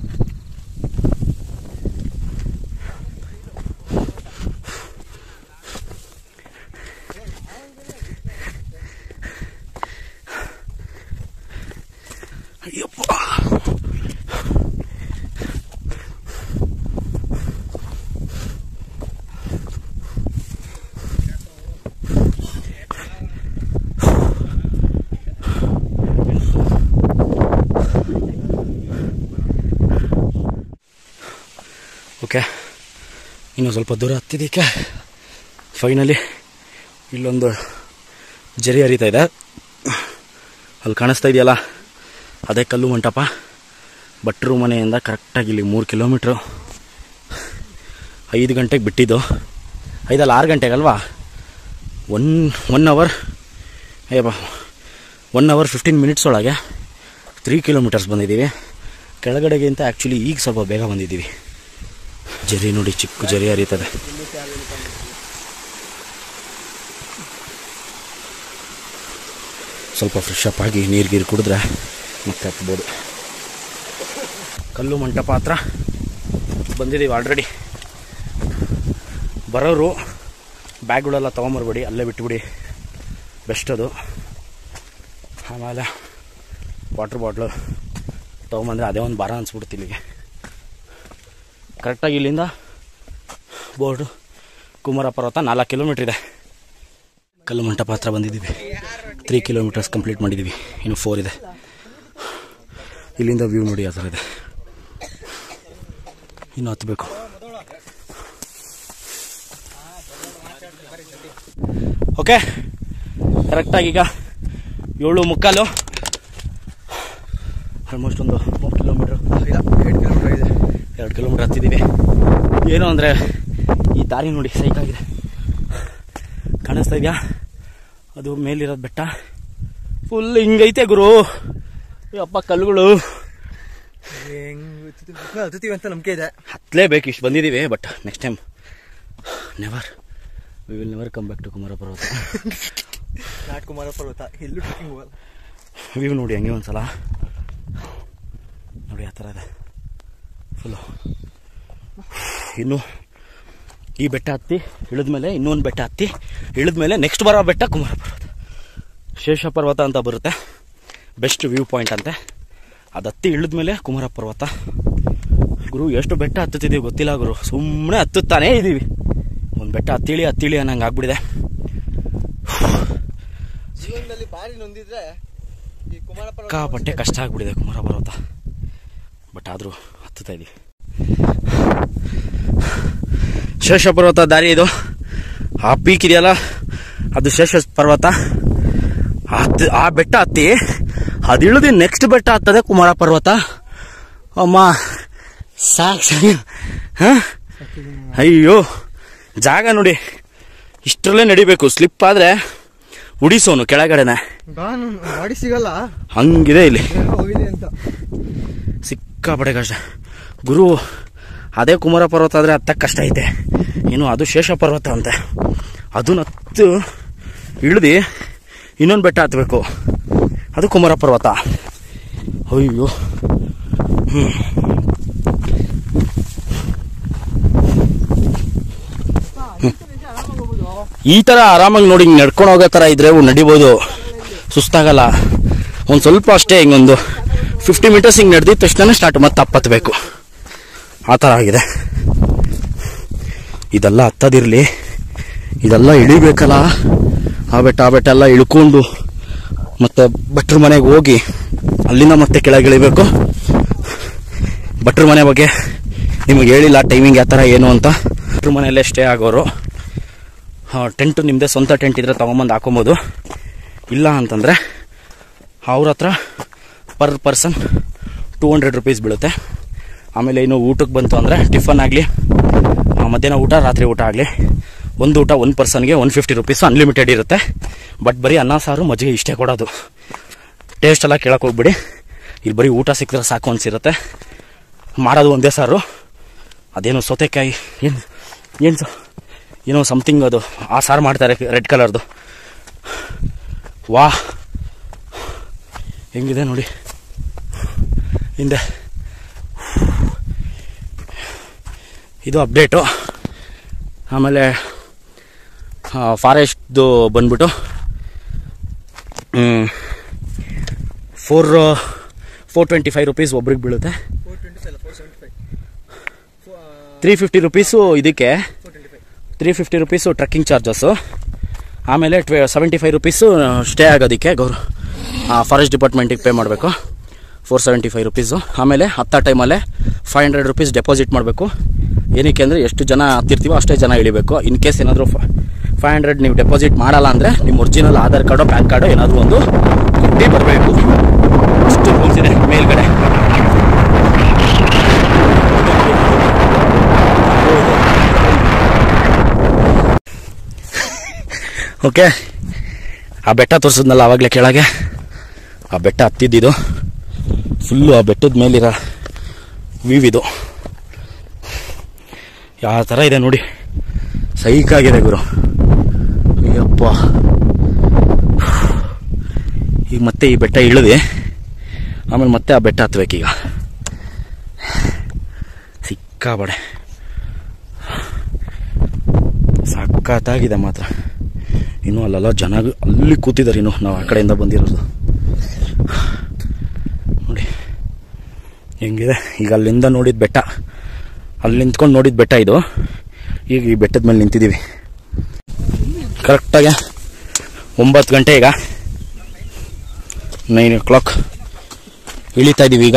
A: ಅಯ್ಯಪ್ಪ, ಓಕೆ, ಇನ್ನೂ ಸ್ವಲ್ಪ ದೂರ ಹತ್ತಿದ್ದಕ್ಕೆ ಫೈನಲಿ ಇಲ್ಲೊಂದು ಜರಿ ಹರಿತಾ ಇದೆ. ಅಲ್ಲಿ ಕಾಣಿಸ್ತಾ ಇದೆಯಲ್ಲ, ಅದೇ ಕಲ್ಲು ಮಂಟಪ. ಭಟ್ರು ಮನೆಯಿಂದ ಕರೆಕ್ಟಾಗಿ ಇಲ್ಲಿ 3 ಕಿಲೋಮೀಟ್ರು. 5 ಗಂಟೆಗೆ ಬಿಟ್ಟಿದ್ದು, 6 ಗಂಟೆಗಲ್ವಾ. 1 ಅವರ್ 1 ಅವರ್ 15 ಮಿನಿಟ್ಸ್ ಒಳಗೆ 3 ಕಿಲೋಮೀಟರ್ಸ್ ಬಂದಿದ್ದೀವಿ. ಕೆಳಗಡೆಗಿಂತ ಆ್ಯಕ್ಚುಲಿ ಈಗ ಸ್ವಲ್ಪ ಬೇಗ ಬಂದಿದ್ದೀವಿ. ಜರಿ ನೋಡಿ, ಚಿಕ್ಕ ಜರಿ ಹರಿತದೆ. ಸ್ವಲ್ಪ ಫ್ರೆಶ್ ಅಪ್ ಆಗಿ ನೀರು ಕುಡಿದ್ರೆ ಮತ್ತೆ ಹತ್ಬೋದು. ಕಲ್ಲು ಮಂಟಪ ಹತ್ರ ಬಂದಿದ್ದೀವಿ ಆಲ್ರೆಡಿ. ಬರೋರು ಬ್ಯಾಗ್ಗಳೆಲ್ಲ ತೊಗೊಂಬರ್ಬೇಡಿ, ಅಲ್ಲೇ ಬಿಟ್ಬಿಡಿ, ಬೆಸ್ಟ್ ಅದು. ಆಮೇಲೆ ವಾಟ್ರ್ ಬಾಟ್ಲು ತೊಗೊಂಬಂದರೆ ಅದೇ ಒಂದು ಭಾರ ಅನಿಸ್ಬಿಡುತ್ತೆ. ಇಲ್ಲಿಗೆ ಕರೆಕ್ಟಾಗಿ ಇಲ್ಲಿಂದ ಬೋರ್ಡು ಕುಮಾರ ಪರ್ವತ 4 ಕಿಲೋಮೀಟ್ರ್ ಇದೆ. ಕಲ್ಲು ಮಂಟಪ ಹತ್ರ ಬಂದಿದ್ದೀವಿ. 3 ಕಿಲೋಮೀಟರ್ಸ್ ಕಂಪ್ಲೀಟ್ ಮಾಡಿದ್ದೀವಿ, ಇನ್ನು 4 ಇದೆ. ಇಲ್ಲಿಂದ ವ್ಯೂ ನೋಡಿ ಆ ಥರ ಇದೆ. ಇನ್ನು ಹತ್ತಬೇಕು. ಓಕೆ, ಕರೆಕ್ಟಾಗಿ ಈಗ 7:15, ಆಲ್ಮೋಸ್ಟ್ ಒಂದು 3 ಕಿಲೋಮೀಟ್ರ್,
B: 2 ಕಿಲೋಮೀಟರ್ ಇದೆ.
A: 2 ಕಿಲೋಮೀಟ್ರ್ ಹತ್ತಿದ್ದೀವಿ. ಏನು ಅಂದರೆ ಈ ದಾರಿ ನೋಡಿ ಸೈಕಾಗಿದೆ, ಕಾಣಿಸ್ತಾ ಇದೆಯಾ? ಅದು ಮೇಲಿರೋದು ಬೆಟ್ಟ ಫುಲ್ ಹಿಂಗೈತೆ ಗುರು. ಅಪ್ಪ ಕಲ್ಲುಗಳು
B: ಹತ್ತೀವಿ ಅಂತ ನಂಬಿಕೆ ಇದೆ.
A: ಹತ್ತಲೇಬೇಕು, ಇಷ್ಟು ಬಂದಿದ್ದೀವಿ. But next time we will never come back to Kumara Parvatha.
B: Not Kumara ಪರ್ವತ, ಎಲ್ಲೂ ಟ್ರೆಕ್ಕಿಂಗ್ ಹೋಗಲ್ಲ.
A: ವ್ಯೂ ನೋಡಿ ಹಂಗೆ ಒಂದ್ಸಲ ನೋಡಿ, ಆ ಥರ ಇದೆ ಫುಲ್ಲು. ಇನ್ನು ಈ ಬೆಟ್ಟ ಹತ್ತಿ ಇಳಿದ್ಮೇಲೆ ಇನ್ನೊಂದು ಬೆಟ್ಟ ಹತ್ತಿ ಇಳಿದ್ಮೇಲೆ ನೆಕ್ಸ್ಟ್ ಬರೋ ಬೆಟ್ಟ ಕುಮಾರ ಪರ್ವತ, ಶೇಷ ಪರ್ವತ ಅಂತ ಬರುತ್ತೆ. ಬೆಸ್ಟ್ ವ್ಯೂ ಪಾಯಿಂಟ್ ಅಂತೆ. ಅದು ಹತ್ತಿ ಇಳಿದ್ಮೇಲೆ ಕುಮಾರ ಪರ್ವತ. ಗುರು ಎಷ್ಟು ಬೆಟ್ಟ ಹತ್ತುತ್ತಿದ್ದೀವಿ ಗೊತ್ತಿಲ್ಲ ಗುರು, ಸುಮ್ಮನೆ ಹತ್ತುತ್ತಾನೇ ಇದ್ದೀವಿ. ಒಂದು ಬೆಟ್ಟ ಹತ್ತಿಳಿ ಅನ್ನಂಗೆ ಆಗ್ಬಿಟ್ಟಿದೆ.
B: ಜೀವನದಲ್ಲಿ ಬಾರಿ ನೊಂದಿದ್ರೆ ಈ ಕುಮಾರ ಪರ್ವತ
A: ಸಿಕ್ಕಾಪಟ್ಟೆ ಕಷ್ಟ ಆಗ್ಬಿಟ್ಟಿದೆ ಕುಮಾರ ಪರ್ವತ. ಬಟ್ ಆದರೂ ಹತ್ತುತ್ತಾ ಇದ್ದೀವಿ. ಶೇಷ ಪರ್ವತ ದಾರಿ ಇದು. ಆ ಪೀಕ್ ಇದೆಯಲ್ಲ ಅದು ಶೇಷ ಪರ್ವತ. ಆ ಬೆಟ್ಟ ಹತ್ತಿ ಅದು ಇಳಿದು ನೆಕ್ಸ್ಟ್ ಬೆಟ್ಟ ಹತ್ತದೆ ಕುಮಾರ ಪರ್ವತ. ಅಮ್ಮ ಸಾಕು. ಅಯ್ಯೋ ಜಾಗ ನೋಡಿ, ಇಷ್ಟರಲ್ಲೇ ನಡಿಬೇಕು. ಸ್ಲಿಪ್ ಆದರೆ ಉಡಿಸೋನು ಕೆಳಗಡೆನೆ,
B: ಗಾಡಿ ಸಿಗಲ್ಲ,
A: ಹಂಗಿದೆ ಇಲ್ಲಿ.
B: ಅಂತ
A: ಸಿಕ್ಕಾಪಟ್ಟೆ ಕಷ್ಟ ಗುರು. ಅದೇ ಕುಮಾರ ಪರ್ವತ ಆದರೆ ಹತ್ತಕ್ಕೆ ಕಷ್ಟ ಐತೆ. ಇನ್ನು ಅದು ಶೇಷ ಪರ್ವತ ಅಂತೆ, ಅದನ್ನ ಹತ್ತು ಇಳಿದು ಇನ್ನೊಂದು ಬೆಟ್ಟ ಹತ್ತಬೇಕು, ಅದು ಕುಮಾರ ಪರ್ವತ. ಅಯ್ಯೋ ಈ ಥರ ಆರಾಮಾಗಿ ನೋಡಿ ನಡ್ಕೊಂಡು ಹೋಗೋ ಥರ ಇದ್ರೆ ನಡಿಬೋದು, ಸುಸ್ತಾಗಲ್ಲ. ಒಂದು ಸ್ವಲ್ಪ ಅಷ್ಟೇ, ಹಿಂಗೊಂದು 50 ಮೀಟರ್ಸ್ ಹಿಂಗೆ ನಡೆದಿದ್ದ ತಕ್ಷಣ ಸ್ಟಾರ್ಟ್ ಮತ್ತೆ ಹತ್ತಬೇಕು, ಆ ಥರ ಆಗಿದೆ. ಇದೆಲ್ಲ ಹತ್ತದಿರಲಿ, ಇದೆಲ್ಲ ಇಳಿಬೇಕಲ್ಲ. ಆ ಬೆಟ್ಟ ಎಲ್ಲ ಇಳ್ಕೊಂಡು ಮತ್ತೆ ಭಟ್ರ ಮನೆಗೆ ಹೋಗಿ ಅಲ್ಲಿಂದ ಮತ್ತೆ ಕೆಳಗೆ ಇಳಿಬೇಕು. ಭಟ್ರ ಮನೆ ಬಗ್ಗೆ ನಿಮಗೆ ಹೇಳಿಲ್ಲ ಟೈಮಿಂಗ್ ಯಾವ ಥರ ಏನು ಅಂತ. ಭಟ್ರ ಮನೆಯಲ್ಲೇ ಸ್ಟೇ ಆಗೋರು. ಟೆಂಟು ನಿಮ್ಮದೇ ಸ್ವಂತ ಟೆಂಟ್ ಇದ್ರೆ ತೊಗೊಂಬಂದು ಹಾಕೊಬೋದು. ಇಲ್ಲ ಅಂತಂದರೆ ಅವ್ರ ಹತ್ರ ಪರ್ ಪರ್ಸನ್ 200 ರೂಪೀಸ್ ಬೀಳುತ್ತೆ. ಆಮೇಲೆ ಇನ್ನು ಊಟಕ್ಕೆ ಬಂತು ಅಂದರೆ ಟಿಫನ್ ಆಗಲಿ, ಮಧ್ಯಾಹ್ನ ಊಟ, ರಾತ್ರಿ ಊಟ ಆಗಲಿ, ಒಂದು ಊಟ 1 ಪರ್ಸನ್ಗೆ 150 ರೂಪೀಸ್ ಅನ್ಲಿಮಿಟೆಡ್ ಇರುತ್ತೆ. ಬಟ್ ಬರೀ ಅನ್ನ ಸಾರು ಮಜ್ಜಿಗೆ ಇಷ್ಟೇ ಕೊಡೋದು. ಟೇಸ್ಟ್ ಎಲ್ಲ ಕೇಳಕ್ಕೆ ಹೋಗ್ಬಿಡಿ, ಇಲ್ಲಿ ಬರೀ ಊಟ ಸಿಕ್ಕಿದ್ರೆ ಸಾಕು ಅನಿಸಿರುತ್ತೆ. ಮಾಡೋದು ಒಂದೇ ಸಾರು, ಅದೇನು ಸೌತೆಕಾಯಿ ಏನೋ ಸಮಥಿಂಗ್, ಅದು ಆ ಸಾರು ಮಾಡ್ತಾರೆ ರೆಡ್ ಕಲರ್ದು. ವಾ ಹೆಂಗಿದೆ ನೋಡಿ ಹಿಂದೆ. ಇದು ಅಪ್ಡೇಟು. ಆಮೇಲೆ ಫಾರೆಸ್ಟ್ದು ಬಂದ್ಬಿಟ್ಟು 425 ರೂಪೀಸ್ ಒಬ್ರಿಗೆ ಬೀಳುತ್ತೆ. 350 ರೂಪೀಸು ಇದಕ್ಕೆ, 350 ರೂಪೀಸು ಟ್ರೆಕ್ಕಿಂಗ್ ಚಾರ್ಜಸ್ಸು. ಆಮೇಲೆ 75 ರೂಪೀಸು ಸ್ಟೇ ಆಗೋದಕ್ಕೆ ಫಾರೆಸ್ಟ್ ಡಿಪಾರ್ಟ್ಮೆಂಟಿಗೆ ಪೇ ಮಾಡಬೇಕು, 475 ರೂಪೀಸು. ಆಮೇಲೆ ಹತ್ತ ಟೈಮಲ್ಲೇ 500 ರೂಪೀಸ್ ಡೆಪಾಸಿಟ್ ಮಾಡಬೇಕು. ಏನಕ್ಕೆ ಅಂದರೆ ಎಷ್ಟು ಜನ ಹತ್ತಿರ್ತೀವೋ ಅಷ್ಟೇ ಜನ ಇಳಿಬೇಕು. ಇನ್ ಕೇಸ್ ಏನಾದರೂ 500 ನೀವು ಡೆಪಾಸಿಟ್ ಮಾಡಲ್ಲ ಅಂದರೆ ನಿಮ್ಮ ಒರಿಜಿನಲ್ ಆಧಾರ್ ಕಾರ್ಡೋ ಪ್ಯಾನ್ ಕಾರ್ಡೋ ಏನಾದರೂ ಒಂದು ಕೊಟ್ಟು ಬರಬೇಕು. ಅಷ್ಟು ರೂಲ್ಸ್ ಇದೆ ಮೇಲ್ಗಡೆ. ಓಕೆ, ಆ ಬೆಟ್ಟ ತೋರಿಸಿದ್ನಲ್ಲ ಆವಾಗಲೇ ಕೆಳಗೆ, ಆ ಬೆಟ್ಟ ಹತ್ತಿದ್ದು ಫುಲ್ಲು ಆ ಬೆಟ್ಟದ ಮೇಲಿರೋ ವ್ಯೂ ಇದು. ಯಾವ ಥರ ಇದೆ ನೋಡಿ, ಸೈಕಾಗಿದೆ ಗುರು. ಅಯ್ಯಪ್ಪ, ಈಗ ಮತ್ತೆ ಈ ಬೆಟ್ಟ ಇಳಿದೆ, ಆಮೇಲೆ ಮತ್ತೆ ಆ ಬೆಟ್ಟ ಹತ್ಬೇಕೀಗ. ಸಿಕ್ಕಾಬಡೆ ಸಖತ್ತಾಗಿದೆ ಮಾತ್ರ. ಇನ್ನೂ ಅಲ್ಲೆಲ್ಲ ಜನ ಅಲ್ಲಿ ಕೂತಿದ್ದಾರೆ, ಇನ್ನು ನಾವು ಆ ಕಡೆಯಿಂದ ಬಂದಿರೋದು ನೋಡಿ ಹೆಂಗಿದೆ. ಈಗ ಅಲ್ಲಿಂದ ನೋಡಿದ ಬೆಟ್ಟ, ಅಲ್ಲಿ ನಿಂತ್ಕೊಂಡು ನೋಡಿದ ಬೆಟ್ಟ ಇದು. ಈಗ ಈ ಬೆಟ್ಟದ ಮೇಲೆ ನಿಂತಿದ್ದೀವಿ. ಕರೆಕ್ಟಾಗಿ 9 ಗಂಟೆ, ಈಗ 9 o'clock ಇಳಿತಾ ಇದ್ದೀವಿ.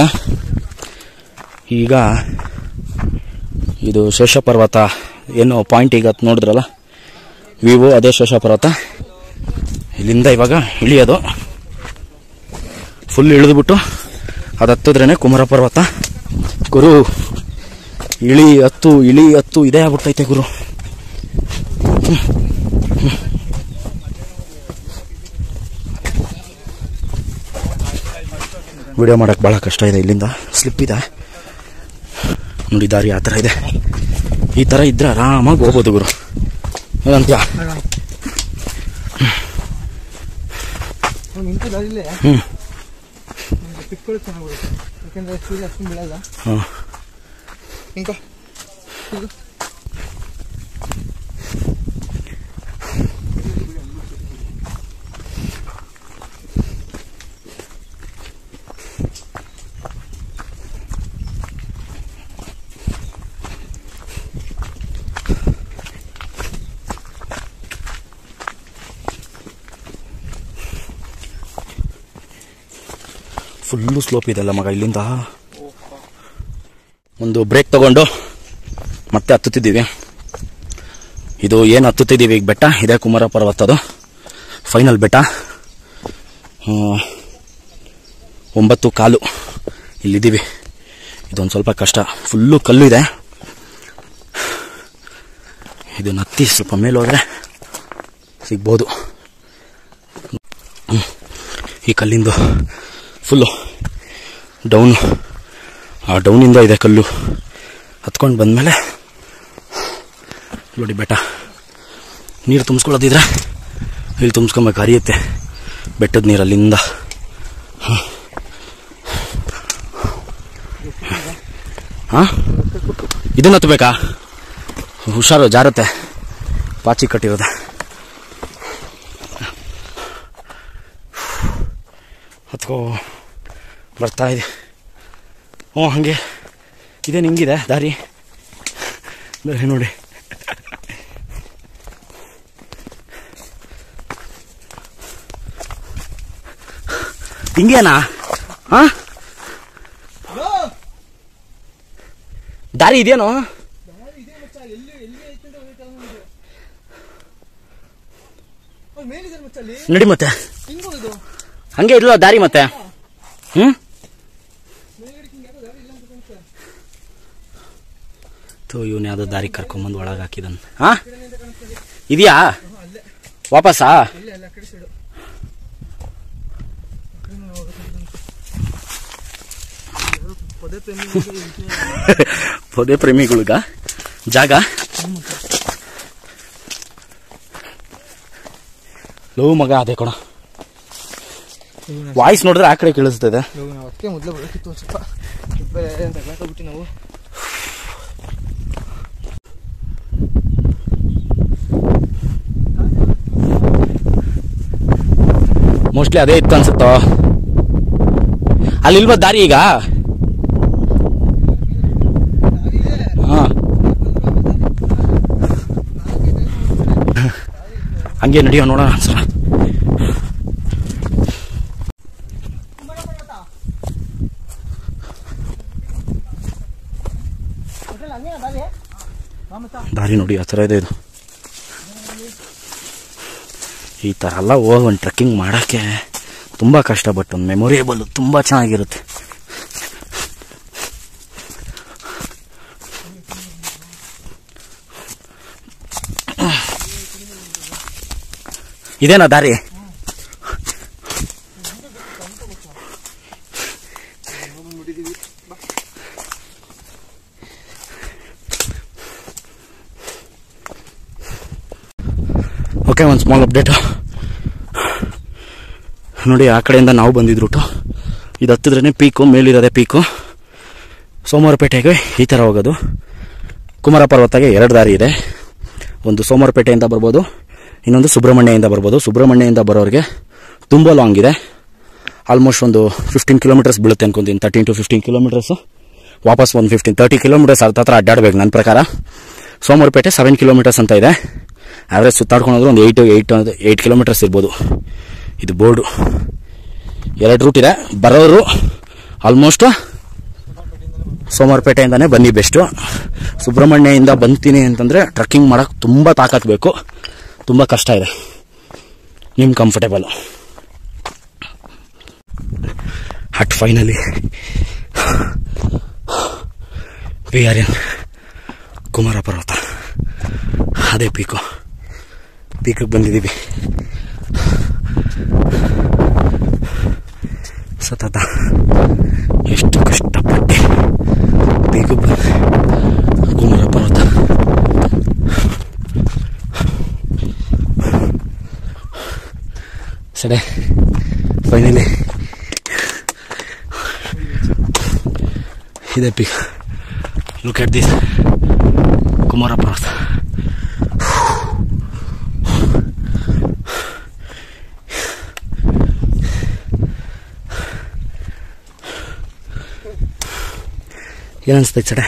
A: ಈಗ ಇದು ಶೇಷ ಪರ್ವತ ಏನು ಪಾಯಿಂಟ್ ಈಗ ನೋಡಿದ್ರಲ್ಲ, ವಿವೋ ಅದೇ ಶೇಷ ಪರ್ವತ. ಇಲ್ಲಿಂದ ಇವಾಗ ಇಳಿಯೋದು, ಫುಲ್ ಇಳಿದ್ಬಿಟ್ಟು ಅದು ಹತ್ತಿದ್ರೇನೆ ಕುಮಾರ ಪರ್ವತ. ಗುರು ಇಳಿ ಹತ್ತು ಇದೇ ಆಗ್ಬಿಟ್ಟೈತೆ ಗುರು. ವಿಡಿಯೋ ಮಾಡಕ್ಕೆ ಭಾಳ ಕಷ್ಟ ಇದೆ, ಇಲ್ಲಿಂದ ಸ್ಲಿಪ್ ಇದೆ ನೋಡಿ. ದಾರಿ ಆ ಥರ ಇದೆ, ಈ ಥರ ಇದ್ರೆ ಆರಾಮಾಗಿ ಹೋಗ್ಬೋದು ಗುರು. ಏನಂತೀಯ? ಫುಲ್ಲು ಸ್ಲೋಪ್ ಇದೆಲ್ಲ ಮಗ. ಇಲ್ಲಿಂದ ಒಂದು ಬ್ರೇಕ್ ತಗೊಂಡು ಮತ್ತೆ ಹತ್ತುತ್ತಿದ್ದೀವಿ. ಇದು ಏನು ಹತ್ತುತ್ತಿದ್ದೀವಿ ಈಗ ಬೆಟ್ಟ, ಇದೇ ಕುಮಾರ ಪರ್ವತದು ಫೈನಲ್ ಬೆಟ್ಟ. 9:15 ಇಲ್ಲಿದ್ದೀವಿ. ಇದೊಂದು ಸ್ವಲ್ಪ ಕಷ್ಟ, ಫುಲ್ಲು ಕಲ್ಲು ಇದೆ. ಇದನ್ನ ಹತ್ತಿ ಸ್ವಲ್ಪ ಮೇಲೆ ಹೋದರೆ ಸಿಗ್ಬೋದು. ಈ ಕಲ್ಲಿಂದು ಫುಲ್ಲು ಡೌನು, ಆ ಡೌನಿಂದ ಇದೆ ಕಲ್ಲು. ಹತ್ಕೊಂಡು ಬಂದಮೇಲೆ ನೋಡಿ ಬೆಟ್ಟ. ನೀರು ತುಂಬಿಸ್ಕೊಳ್ಳೋದಿದ್ರೆ ಇಲ್ಲಿ ತುಂಬಿಸ್ಕೊಬೇಕು, ಹರಿಯುತ್ತೆ ಬೆಟ್ಟದ ನೀರು ಅಲ್ಲಿಂದ. ಹಾಂ, ಇದನ್ನ ಹತ್ತಬೇಕಾ? ಹುಷಾರು, ಜಾರತ್ತೆ, ಪಾಚಿ ಕಟ್ಟಿರೋದೆ. ಹತ್ಕೋ ಬರ್ತಾ ಇದೆ. ಹ್ಞೂ, ಹಾಗೆ ಇದೇನು ಹಿಂಗಿದೆ ದಾರಿ ನೋಡಿ. ಹಿಂಗೇನಾ? ಹಾಂ, ದಾರಿ ಇದೆಯೇನೋ? ನಡಿ ಮತ್ತೆ, ಹಂಗೆ ಇರಲ್ಲ ದಾರಿ ಮತ್ತೆ. ಇವನು ಯಾವ್ದೋ ದಾರಿ ಕರ್ಕೊಂಬಂದು ಒಳಗೆ ಹಾಕಿದನ್. ಹಾ, ಇದೆಯಾ ವಾಪಸ್ಸಾ? ಪೊದೆ ಪ್ರೇಮಿಗಳಿಗ ಜಾಗ. ಲವ್ ಮಗ ಅದೇ ಕೊಡ. ವಾಯ್ಸ್ ನೋಡಿದ್ರೆ ಆ ಕಡೆ ಕೇಳಿಸ್ತದೆ. ನಾವು ಮೋಸ್ಟ್ಲಿ ಅದೇ ಇತ್ತು ಅನ್ಸುತ್ತೋ. ಅಲ್ಲಿ ಇಲ್ವಾ ದಾರಿ ಈಗ? ಹಾ, ಹಂಗೆ ನಡೆಯೋ ನೋಡೋಣ ಸರ. ದಾರಿ ನೋಡಿ ಆ ಥರ ಇದೆ. ಇದು ಈ ಥರ ಎಲ್ಲ ಹೋಗಿ ಒಂದು ಟ್ರೆಕ್ಕಿಂಗ್ ಮಾಡೋಕ್ಕೆ ತುಂಬ ಕಷ್ಟ, ಬಟ್ ಒಂದು ಮೆಮೊರೇಬಲ್ ತುಂಬ ಚೆನ್ನಾಗಿರುತ್ತೆ. ಇದೇನಾ ದಾರಿ? ಓಕೆ, ಒಂದು ಸ್ಮಾಲ್ ಅಪ್ಡೇಟು ನೋಡಿ. ಆ ಕಡೆಯಿಂದ ನಾವು ಬಂದಿದ್ದು ರೂಟು. ಇದು ಹತ್ತಿದ್ರೇ ಪೀಕು, ಮೇಲಿರೋದೆ ಪೀಕು. ಸೋಮವಾರಪೇಟೆಗೆ ಈ ಥರ ಹೋಗೋದು. ಕುಮಾರ ಪರ್ವತಗೆ 2 ದಾರಿ ಇದೆ. ಒಂದು ಸೋಮವಾರಪೇಟೆಯಿಂದ ಬರ್ಬೋದು, ಇನ್ನೊಂದು ಸುಬ್ರಹ್ಮಣ್ಯದಿಂದ ಬರ್ಬೋದು. ಸುಬ್ರಹ್ಮಣ್ಯದಿಂದ ಬರೋರಿಗೆ ತುಂಬ ಲಾಂಗ್ ಇದೆ. ಆಲ್ಮೋಸ್ಟ್ ಒಂದು 15 ಕಿಲೋಮೀಟರ್ಸ್ ಬೀಳುತ್ತೆ ಅನ್ಕೊಂತೀನಿ. 13 to 15 ಕಿಲೋಮೀಟರ್ಸು. ವಾಪಸ್ ಒಂದು 30 ಕಿಲೋಮೀಟರ್ಸ್ ಹತ್ರ ಅಡ್ಡಾಡಬೇಕು ನನ್ನ ಪ್ರಕಾರ. ಸೋಮವಾರಪೇಟೆ 7 ಕಿಲೋಮೀಟರ್ಸ್ ಅಂತ ಇದೆ. ಆವ್ರೇಜ್ ಸುತ್ತಾಡ್ಕೊಂಡ್ರೆ ಒಂದು 8 ಕಿಲೋಮೀಟರ್ಸ್ ಇರ್ಬೋದು. ಇದು ಬೋರ್ಡು. 2 ರೂಟ್ ಇದೆ. ಬರೋರು ಆಲ್ಮೋಸ್ಟ್ ಸೋಮವಾರಪೇಟೆಯಿಂದನೇ ಬನ್ನಿ ಬೆಸ್ಟು. ಸುಬ್ರಹ್ಮಣ್ಯದಿಂದ ಬಂತೀನಿ ಅಂತಂದರೆ ಟ್ರೆಕ್ಕಿಂಗ್ ಮಾಡೋಕ್ಕೆ ತುಂಬ ತಾಕತ್ಬೇಕು. ತುಂಬ ಕಷ್ಟ ಇದೆ. ನಿಮ್ಮ comfortable hut finally we are in Kumara Parvatha. ಅದೇ ಪೀಕಿಗೆ ಬಂದಿದ್ದೀವಿ. ಸತತ ಎಷ್ಟು ಕಷ್ಟಪಟ್ಟೆ ಪೀಕಿಗೆ ಬಂದೆ ಕುಮಾರ ಪರ್ವತ. ಸಡೆ ಫೈನಲಿ ಇದೆ peak. Look at this Kumara Parvatha. ಏನನ್ಸ್ತೈತೆ ಸಡೆ?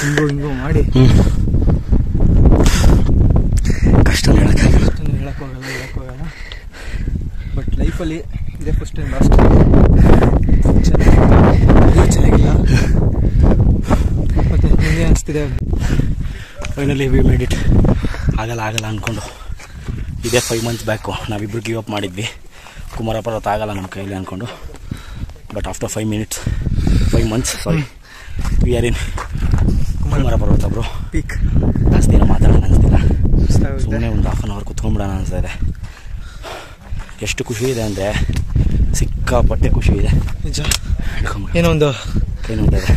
B: ಹಿಂಗೂ ಮಾಡಿ
A: ಕಷ್ಟ ಹೇಳಕ್ಕಾಗಲ್ಲ.
B: ಬಟ್ ಲೈಫಲ್ಲಿ ಇದೇ ಫಸ್ಟ್ ಟೈಮ್ ಲಾಸ್ಟ್. ಚೆನ್ನಾಗಿಲ್ಲ. ಮತ್ತೆ ನಿಮಗೆ ಅನಿಸ್ತಿದೆ?
A: Finally we made it. ಆಗಲ್ಲ ಅಂದ್ಕೊಂಡು ಇದೇ 5 months ಬ್ಯಾಕು ನಾವಿಬ್ರು ಗಿವ್ ಅಪ್ ಮಾಡಿದ್ವಿ. ಕುಮಾರ ಪರ್ವತ ಆಗಲ್ಲ ನಮ್ಮ ಕೈಲಿ ಅಂದ್ಕೊಂಡು. But after 5 months we are in Kumara Parvatha bro.
B: Peak.
A: ಜಾಸ್ತಿ ಏನೋ ಮಾತಾಡೋಣ ಅನಿಸ್ತಿಲ್ಲ. ಸುಮ್ಮನೆ ಒಂದು 1/2 hour ಕುತ್ಕೊಂಡ್ಬಿಡೋಣ ಅನಿಸ್ತಾ ಇದೆ. ಎಷ್ಟು ಖುಷಿ ಇದೆ ಅಂದರೆ ಸಿಕ್ಕಾಪಟ್ಟೆ ಖುಷಿ ಇದೆ.
B: ನಿಜ. ಏನೋ ಒಂದು
A: ಕೈ ನೋಡ್ತಾ ಇದೆ.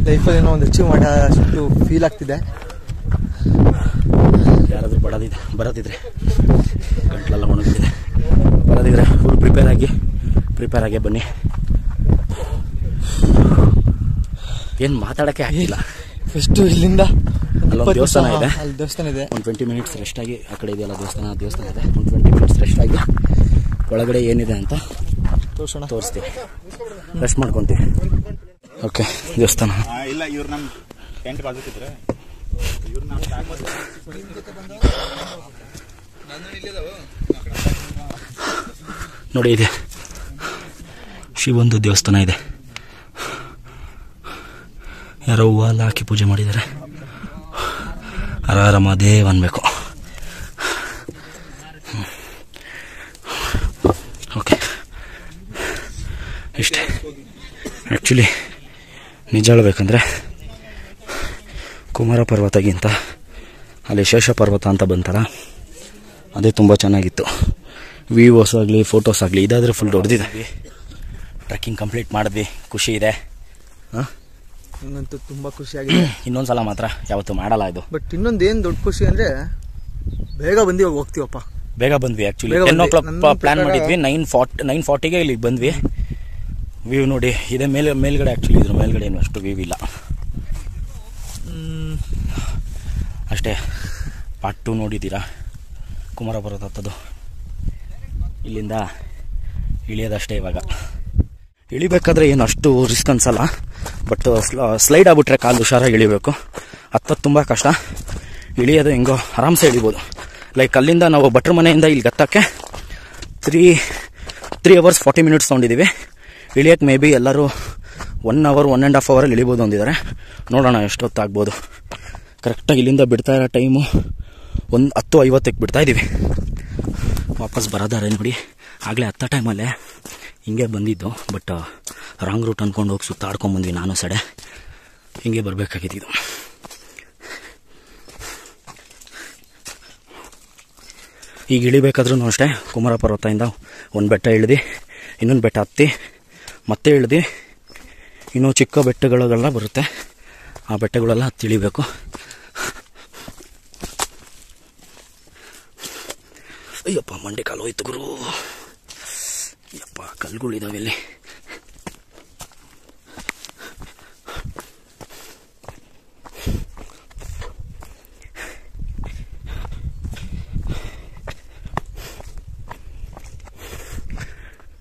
B: ಲೈಫಲ್ಲಿ ಏನೋ ಒಂದು ಅಚೀವ್ ಮಾಡೋ ಅಷ್ಟು ಫೀಲ್ ಆಗ್ತಿದೆ.
A: ಯಾರಾದರೂ ಬರೋದಿದ್ರೆ ಗಂಟ್ಲೆಲ್ಲ ಒಣಗಿದೆ. ಬರೋದಿದ್ರೆ ಫುಲ್ ಪ್ರಿಪೇರ್ ಆಗಿ ಬನ್ನಿ. ಏನು ಮಾತಾಡೋಕ್ಕೆ ಆಗಿಲ್ಲ.
B: ಫಸ್ಟು ಇಲ್ಲಿಂದ
A: ಅಲ್ಲೊಂದು ದೇವಸ್ಥಾನ ಇದೆ.
B: ಅಲ್ಲಿ ದೇವಸ್ಥಾನ ಇದೆ.
A: ಒಂದು 20 minutes ರೆಸ್ಟ್ ಆಗಿ, ಆ ಕಡೆ ಇದೆಯಲ್ಲ ದೇವಸ್ಥಾನ ಇದೆ. ಒಂದು 20 minutes ರೆಸ್ಟ್ ಆಗಿ ಒಳಗಡೆ ಏನಿದೆ ಅಂತ ತೋರಿಸ್ತೀವಿ. ರೆಸ್ಟ್ ಮಾಡ್ಕೊತೀವಿ. ಓಕೆ, ದೇವಸ್ಥಾನ
C: ಇಲ್ಲ. ಇವ್ರು ನಮ್ಮ ಟೆಂಟ್ ಬಾಜುತ್ತಿದ್ರೆ
A: ನೋಡಿ, ಇದೆ ಶಿವಂದು ದೇವಸ್ಥಾನ ಇದೆ. ಯಾರೋ ಹೂವು ಎಲ್ಲ ಹಾಕಿ ಪೂಜೆ ಮಾಡಿದ್ದಾರೆ. ಹರ ಮಹಾದೇವ್ ಅನ್ಬೇಕು. ಓಕೆ, ಇಷ್ಟೇ. ಆ್ಯಕ್ಚುಲಿ ನಿಜ ಹೇಳ್ಬೇಕಂದ್ರೆ ಕುಮಾರ ಪರ್ವತಗಿಂತ ಅಲ್ಲಿ ಶೇಷ ಪರ್ವತ ಅಂತ ಬಂತಲ್ಲ, ಅದೇ ತುಂಬ ಚೆನ್ನಾಗಿತ್ತು. ವ್ಯೂಸ್ ಆಗಲಿ ಫೋಟೋಸ್ ಆಗಲಿ. ಇದಾದರೆ ಫುಲ್ ದೊಡ್ಡದಿದೆ. ಟ್ರೆಕ್ಕಿಂಗ್ ಕಂಪ್ಲೀಟ್ ಮಾಡಿದ್ವಿ, ಖುಷಿ ಇದೆ.
B: ಇನ್ನಂತೂ ತುಂಬ ಖುಷಿಯಾಗಿದೆ.
A: ಇನ್ನೊಂದ್ಸಲ ಮಾತ್ರ ಯಾವತ್ತೂ ಮಾಡಲ್ಲ ಇದು.
B: ಬಟ್ ಇನ್ನೊಂದು ಏನು ದೊಡ್ಡ ಖುಷಿ ಅಂದರೆ ಬೇಗ ಬಂದು ಹೋಗ್ತೀವಪ್ಪ.
A: ಬೇಗ ಬಂದ್ವಿ. ಆ್ಯಕ್ಚುಲಿ 10 o'clock ಪ್ಲ್ಯಾನ್ ಮಾಡಿದ್ವಿ. 9:40ಗೆ ಇಲ್ಲಿಗೆ ಬಂದ್ವಿ. ವ್ಯೂ ನೋಡಿ ಇದೆ ಮೇಲ್ಗಡೆ. ಆ್ಯಕ್ಚುಲಿ ಇದ್ರ ಮೇಲ್ಗಡೆ ಏನು ಅಷ್ಟು ವ್ಯೂ ಇಲ್ಲ ಅಷ್ಟೇ. ಪಾರ್ಟ್ 2 ನೋಡಿದ್ದೀರಾ ಕುಮಾರ ಪರ್ವತ ಹತ್ತದು. ಇಲ್ಲಿಂದ ಇಳಿಯೋದಷ್ಟೇ. ಇವಾಗ ಇಳಿಬೇಕಾದ್ರೆ ಏನು ಅಷ್ಟು ರಿಸ್ಕ್ ಅನ್ಸಲ್ಲ. ಬಟ್ ಸ್ಲೈಡ್ ಆಗ್ಬಿಟ್ರೆ ಕಾಲು ಹುಷಾರಾಗಿ ಇಳಿಬೇಕು. ಹತ್ತದು ತುಂಬ ಕಷ್ಟ. ಇಳಿಯೋದು ಹೆಂಗೋ ಆರಾಮ್ಸೆ ಇಳಿಬೋದು. ಲೈಕ್ ಅಲ್ಲಿಂದ ನಾವು ಭಟ್ರ ಮನೆಯಿಂದ ಇಲ್ಲಿ ಗತ್ತಕ್ಕೆ 3 hours 40 minutes ತೊಗೊಂಡಿದ್ದೀವಿ. ಇಳಿಯೋಕ್ಕೆ ಮೇ ಬಿ ಎಲ್ಲರೂ 1 hour 1.5 hour ಇಳಿಬೋದು ಅಂದಿದ್ದಾರೆ. ನೋಡೋಣ ಎಷ್ಟೊತ್ತಾಗ್ಬೋದು. ಕರೆಕ್ಟಾಗಿ ಇಲ್ಲಿಂದ ಬಿಡ್ತಾ ಇರೋ ಟೈಮು 10:50ಕ್ಕೆ ಬಿಡ್ತಾ ಇದ್ದೀವಿ. ವಾಪಸ್ ಬರೋದಾರೆ ನೋಡಿ. ಆಗಲೇ ಹತ್ತ ಟೈಮಲ್ಲೇ ಹಿಂಗೆ ಬಂದಿದ್ದು. ಬಟ್ ರಾಂಗ್ ರೂಟ್ ಅಂದ್ಕೊಂಡು ಹೋಗಿ ಸುತ್ತಾಡ್ಕೊಂಡ್ಬಂದ್ವಿ. ನಾನು ಸಡೆ ಹಿಂಗೆ ಬರಬೇಕಾಗಿದ್ದು. ಈಗ ಇಳಿಬೇಕಾದ್ರೂ ಅಷ್ಟೇ ಕುಮಾರ ಪರ್ವತದಿಂದ ಒಂದು ಬೆಟ್ಟ ಇಳಿದು, ಇನ್ನೊಂದು ಬೆಟ್ಟ ಹತ್ತಿ, ಮತ್ತೆ ಇಳಿದು ಇನ್ನೂ ಚಿಕ್ಕ ಬೆಟ್ಟಗಳೆಲ್ಲ ಬರುತ್ತೆ. ಆ ಬೆಟ್ಟಗಳೆಲ್ಲ ಹತ್ತಿ ಇಳಿಬೇಕು. ಅಯ್ಯಪ್ಪ, ಮಂಡೆ ಕಾಲು ಹೋಯ್ತು ಗುರು. ಅಯ್ಯಪ್ಪ, ಕಲ್ಲುಗಳಿದಾವೆ ಇಲ್ಲಿ.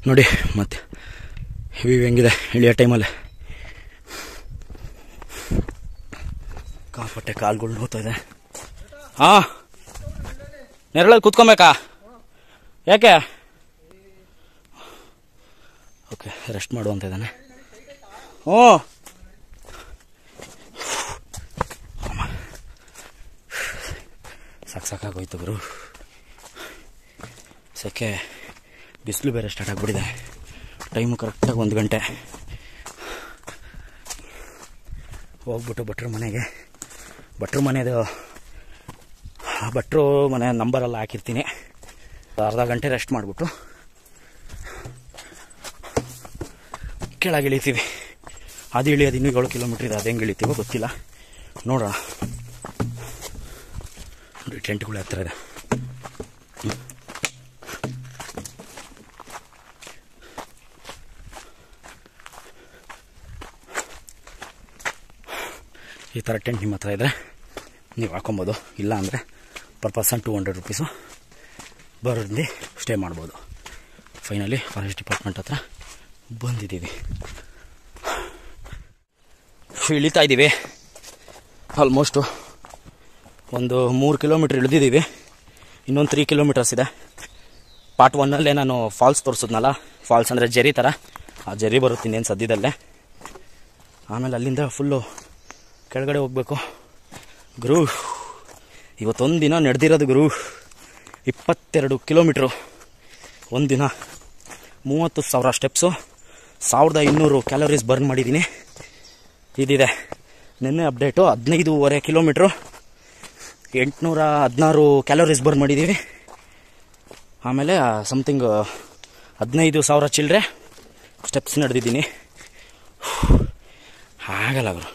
A: ನೋಡಿ ಮತ್ತೆ ಹೆವಿ ಹೆಂಗಿದೆ ಇಳಿಯೋ ಟೈಮಲ್ಲಿ. ಕಾಪಟ್ಟೆ ಕಾಲುಗಳು ನೋಡ್ತಾ ಇದೆ. ನೆರಳಲ್ಲಿ ಕೂತ್ಕೊಬೇಕಾ? ಯಾಕೆ? ಓಕೆ, ರೆಸ್ಟ್ ಮಾಡುವಂತ ಇದ್ದಾನೆ. ಸಾಕಾಗೋಯ್ತು ಗುರು. ಸೆಕೆ, ಬಿಸಿಲು ಬೇರೆ ಸ್ಟಾರ್ಟ್ ಆಗಿಬಿಟ್ಟಿದೆ. ಟೈಮು ಕರೆಕ್ಟಾಗಿ 1 ಗಂಟೆ. ಹೋಗ್ಬಿಟ್ಟು ಭಟ್ರ ಮನೆಗೆ, ಭಟ್ರ ಮನೆ ನಂಬರೆಲ್ಲ ಹಾಕಿರ್ತೀನಿ. ಅರ್ಧ ಗಂಟೆ ರೆಸ್ಟ್ ಮಾಡಿಬಿಟ್ಟು ಕೆಳಗೆ ಇಳಿತೀವಿ. ಅದು ಇಳಿಯೋದು ಇನ್ನೂ 7 ಕಿಲೋಮೀಟ್ರ್ ಇದೆ. ಅದು ಹೆಂಗೆ ಇಳಿತೀವೋ ಗೊತ್ತಿಲ್ಲ, ನೋಡೋಣ. ಟೆಂಟ್ಗಳು ಹತ್ತಿರ ಇದೆ. ಈ ಥರ ಟೆಂಟ್ ನಿಮ್ಮ ಹತ್ರ ಇದ್ದರೆ ನೀವು ಹಾಕೊಬೋದು. ಇಲ್ಲ ಅಂದರೆ ಪರ್ ಪರ್ಸನ್ 200 ರುಪೀಸು ಬರೋದು ಸ್ಟೇ ಮಾಡ್ಬೋದು. ಫೈನಲಿ ಫಾರೆಸ್ಟ್ ಡಿಪಾರ್ಟ್ಮೆಂಟ್ ಹತ್ರ ಬಂದಿದ್ದೀವಿ. ಇಳಿತಾ ಇದ್ದೀವಿ. ಆಲ್ಮೋಸ್ಟು ಒಂದು 3 ಕಿಲೋಮೀಟ್ರ್ ಇಳಿದಿದ್ದೀವಿ. ಇನ್ನೊಂದು 3 ಕಿಲೋಮೀಟರ್ಸ್ ಇದೆ. ಪಾರ್ಟ್ 1ಅಲ್ಲೇ ನಾನು ಫಾಲ್ಸ್ ತೋರಿಸಿದ್ನಲ್ಲ, ಫಾಲ್ಸ್ ಅಂದರೆ ಜರಿ ಥರ, ಆ ಜರಿ ಬರುತ್ತೆ ಇನ್ನೇನು ಸದ್ಯದಲ್ಲೇ. ಆಮೇಲೆ ಅಲ್ಲಿಂದ ಫುಲ್ಲು ಕೆಳಗಡೆ ಹೋಗಬೇಕು ಗುರು. ಇವತ್ತೊಂದು ದಿನ ನಡೆದಿರೋದು ಗುರು 22 ಕಿಲೋಮೀಟ್ರು. ಒಂದು ದಿನ 30,000 ಸ್ಟೆಪ್ಸು, 1200 ಕ್ಯಾಲೋರೀಸ್ ಬರ್ನ್ ಮಾಡಿದ್ದೀನಿ. ಇದಿದೆ ನಿನ್ನೆ ಅಪ್ಡೇಟು. 15.5 ಕಿಲೋಮೀಟ್ರು 816 ಕ್ಯಾಲೋರೀಸ್ ಬರ್ನ್ ಮಾಡಿದ್ದೀವಿ. ಆಮೇಲೆ ಸಮಥಿಂಗ್ 15,000 ಚಿಲ್ಲರೆ ಸ್ಟೆಪ್ಸ್ ನಡೆದಿದ್ದೀನಿ. ಆಗಲ್ಲ ಗುರು.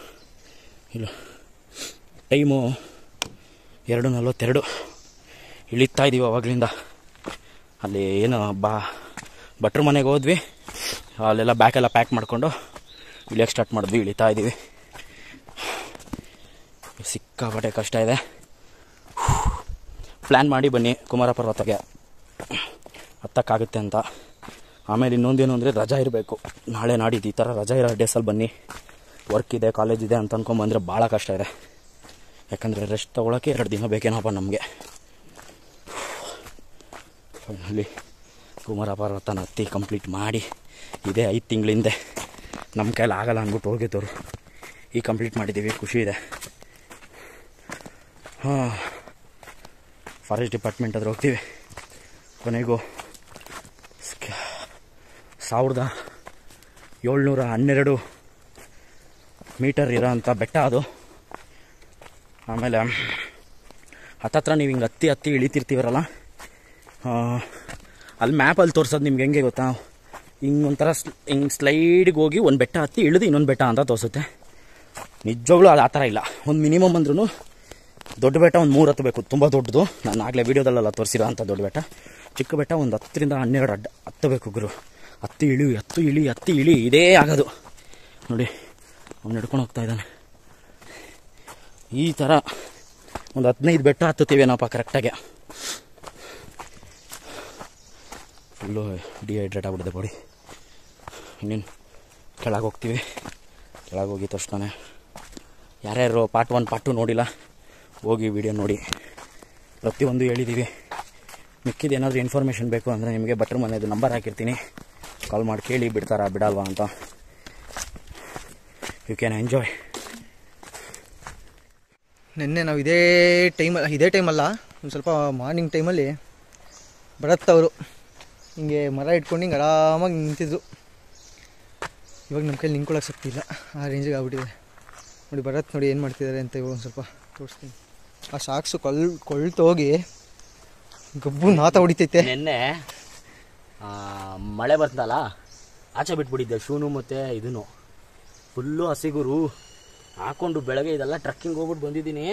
A: ಇಲ್ಲ, ಟೈಮು 2:42. ಇಳಿತಾ ಇದ್ದೀವಿ ಅವಾಗಲಿಂದ. ಅಲ್ಲಿ ಏನು ಭಟ್ರ ಮನೆಗೆ ಹೋದ್ವಿ, ಅಲ್ಲೆಲ್ಲ ಬ್ಯಾಕೆಲ್ಲ ಪ್ಯಾಕ್ ಮಾಡಿಕೊಂಡು ಇಳಿಯೋಕ್ಕೆ ಸ್ಟಾರ್ಟ್ ಮಾಡಿದ್ವಿ. ಇಳಿತಾ ಇದ್ದೀವಿ. ಸಿಕ್ಕಾಪಟ್ಟೆ ಕಷ್ಟ ಇದೆ. ಪ್ಲ್ಯಾನ್ ಮಾಡಿ ಬನ್ನಿ ಕುಮಾರ ಪರ್ವತಕ್ಕೆ, ಹತ್ತಕ್ಕಾಗುತ್ತೆ ಅಂತ. ಆಮೇಲೆ ಇನ್ನೊಂದೇನು ಅಂದರೆ ರಜಾ ಇರಬೇಕು. ನಾಳೆ ನಾಡಿದ್ದು ಈ ಥರ ರಜಾ ಇರೋ ಡೇಸಲ್ಲಿ ಬನ್ನಿ. ವರ್ಕ್ ಇದೆ, ಕಾಲೇಜ್ ಇದೆ ಅಂತ ಅಂದ್ಕೊಂಬಂದರೆ ಭಾಳ ಕಷ್ಟ ಇದೆ. ಯಾಕಂದರೆ ರೆಸ್ಟ್ ತೊಗೊಳಕ್ಕೆ 2 ದಿನ ಬೇಕೇನಪ್ಪ ನಮಗೆ. ಫೈನಲಿ ಕುಮಾರ ಪರ್ವತನ ಹತ್ತಿ ಕಂಪ್ಲೀಟ್ ಮಾಡಿ, ಇದೇ 5 ತಿಂಗಳ ಹಿಂದೆ ನಮ್ಮ ಕೈಲಿ ಆಗಲ್ಲ ಅಂದ್ಬಿಟ್ಟು ಹೋಗಿದ್ದವರು ಈಗ ಕಂಪ್ಲೀಟ್ ಮಾಡಿದ್ದೀವಿ. ಖುಷಿ ಇದೆ. ಫಾರೆಸ್ಟ್ ಡಿಪಾರ್ಟ್ಮೆಂಟ್ ಹತ್ರ ಹೋಗ್ತೀವಿ. ಕೊನೆಗೂ 1712 ಮೀಟರ್ ಇರೋ ಅಂಥ ಬೆಟ್ಟ ಅದು. ಆಮೇಲೆ ಹತ್ತತ್ರ ನೀವು ಹಿಂಗೆ ಹತ್ತಿ ಇಳಿತಿರ್ತೀವರಲ್ಲ, ಅಲ್ಲಿ ಮ್ಯಾಪಲ್ಲಿ ತೋರಿಸೋದು ನಿಮ್ಗೆ ಹೆಂಗೆ ಗೊತ್ತಾ, ಹಿಂಗೆ ಒಂಥರ ಹಿಂಗೆ ಸ್ಲೈಡಿಗೆ ಹೋಗಿ ಒಂದು ಬೆಟ್ಟ ಹತ್ತಿ ಇಳಿದು ಇನ್ನೊಂದು ಬೆಟ್ಟ ಅಂತ ತೋರಿಸುತ್ತೆ. ನಿಜವಾಗ್ಲೂ ಅದು ಆ ಥರ ಇಲ್ಲ. ಒಂದು ಮಿನಿಮಮ್ ಅಂದ್ರೂ ದೊಡ್ಡ ಬೆಟ್ಟ ಒಂದು 3 ಹತ್ತಬೇಕು, ತುಂಬ ದೊಡ್ಡದು. ನಾನು ಆಗಲೇ ವೀಡಿಯೋದಲ್ಲೆಲ್ಲ ತೋರಿಸಿರೋ ಅಂಥ ದೊಡ್ಡ ಬೆಟ್ಟ. ಚಿಕ್ಕ ಬೆಟ್ಟ ಒಂದು 10ರಿಂದ 12 ಹತ್ತಬೇಕು ಗುರು. ಹತ್ತಿ ಇಳಿ ಇದೇ ಆಗೋದು ನೋಡಿ. ಅವ್ನು ನಡ್ಕೊಂಡು ಹೋಗ್ತಾ ಇದ್ದಾನೆ. ಈ ಥರ ಒಂದು 15 ಬೆಟ್ಟ ಹತ್ತುತ್ತೀವೇನಪ್ಪ ಕರೆಕ್ಟಾಗಿ. ಫುಲ್ಲು ಡಿಹೈಡ್ರೇಟ್ ಆಗ್ಬಿಟ್ಟಿದೆ ಬಾಡಿ. ಇನ್ನೇನು ಕೆಳಗೆ ಹೋಗ್ತೀವಿ. ಕೆಳಗೆ ಹೋಗಿದ ತಕ್ಷಣ ಯಾರ್ಯಾರು ಪಾರ್ಟ್ 1 ಪಾರ್ಟ್ 2 ನೋಡಿಲ್ಲ, ಹೋಗಿ ವಿಡಿಯೋ ನೋಡಿ. ಪ್ರತಿಯೊಂದು ಹೇಳಿದ್ದೀವಿ. ಮಿಕ್ಕಿದ ಏನಾದರೂ ಇನ್ಫಾರ್ಮೇಷನ್ ಬೇಕು ಅಂದರೆ ನಿಮಗೆ ಭಟ್ರ ಮನೆಯದು ನಂಬರ್ ಹಾಕಿರ್ತೀನಿ, ಕಾಲ್ ಮಾಡಿ ಕೇಳಿ ಬಿಡ್ತಾರಾ ಬಿಡಲ್ವಾ ಅಂತ. You can enjoy.
B: ನಿನ್ನೆ ನಾವು ಇದೇ ಟೈಮಲ್ಲ, ಒಂದು ಸ್ವಲ್ಪ ಮಾರ್ನಿಂಗ್ ಟೈಮಲ್ಲಿ ಬರತ್ತವರು ಹಿಂಗೆ ಮರ ಇಟ್ಕೊಂಡು ಹಿಂಗೆ ಆರಾಮಾಗಿ ನಿಂತಿದ್ರು. ಇವಾಗ ನಮ್ಮ ಕೈಲಿ ನಿಂತ್ಕೊಳ್ಳೋಕೆ ಶಕ್ತಿ ಇಲ್ಲ, ಆ ರೇಂಜಿಗೆ ಆಗ್ಬಿಟ್ಟಿದೆ ನೋಡಿ. ಬರತ್ತೆ ನೋಡಿ ಏನು ಮಾಡ್ತಿದ್ದಾರೆ ಅಂತ ಇವಾಗ ಒಂದು ಸ್ವಲ್ಪ ತೋರಿಸ್ತೀನಿ. ಆ ಸಾಕ್ಸು ಕೊಳ್ತು ಹೋಗಿ ಗಬ್ಬು ನಾತ ಹೊಡಿತೈತೆ.
A: ನಿನ್ನೆ ಮಳೆ ಬರ್ತಲ್ಲ, ಆಚೆ ಬಿಟ್ಬಿಟ್ಟಿದ್ದೆ ಶೂನು ಮತ್ತು ಇದನ್ನು ಫುಲ್ಲು ಹಸಿಗುರು ಹಾಕ್ಕೊಂಡು. ಬೆಳಗ್ಗೆ ಇದೆಲ್ಲ ಟ್ರಕ್ಕಿಂಗ್ ಹೋಗ್ಬಿಟ್ಟು ಬಂದಿದ್ದೀನಿ.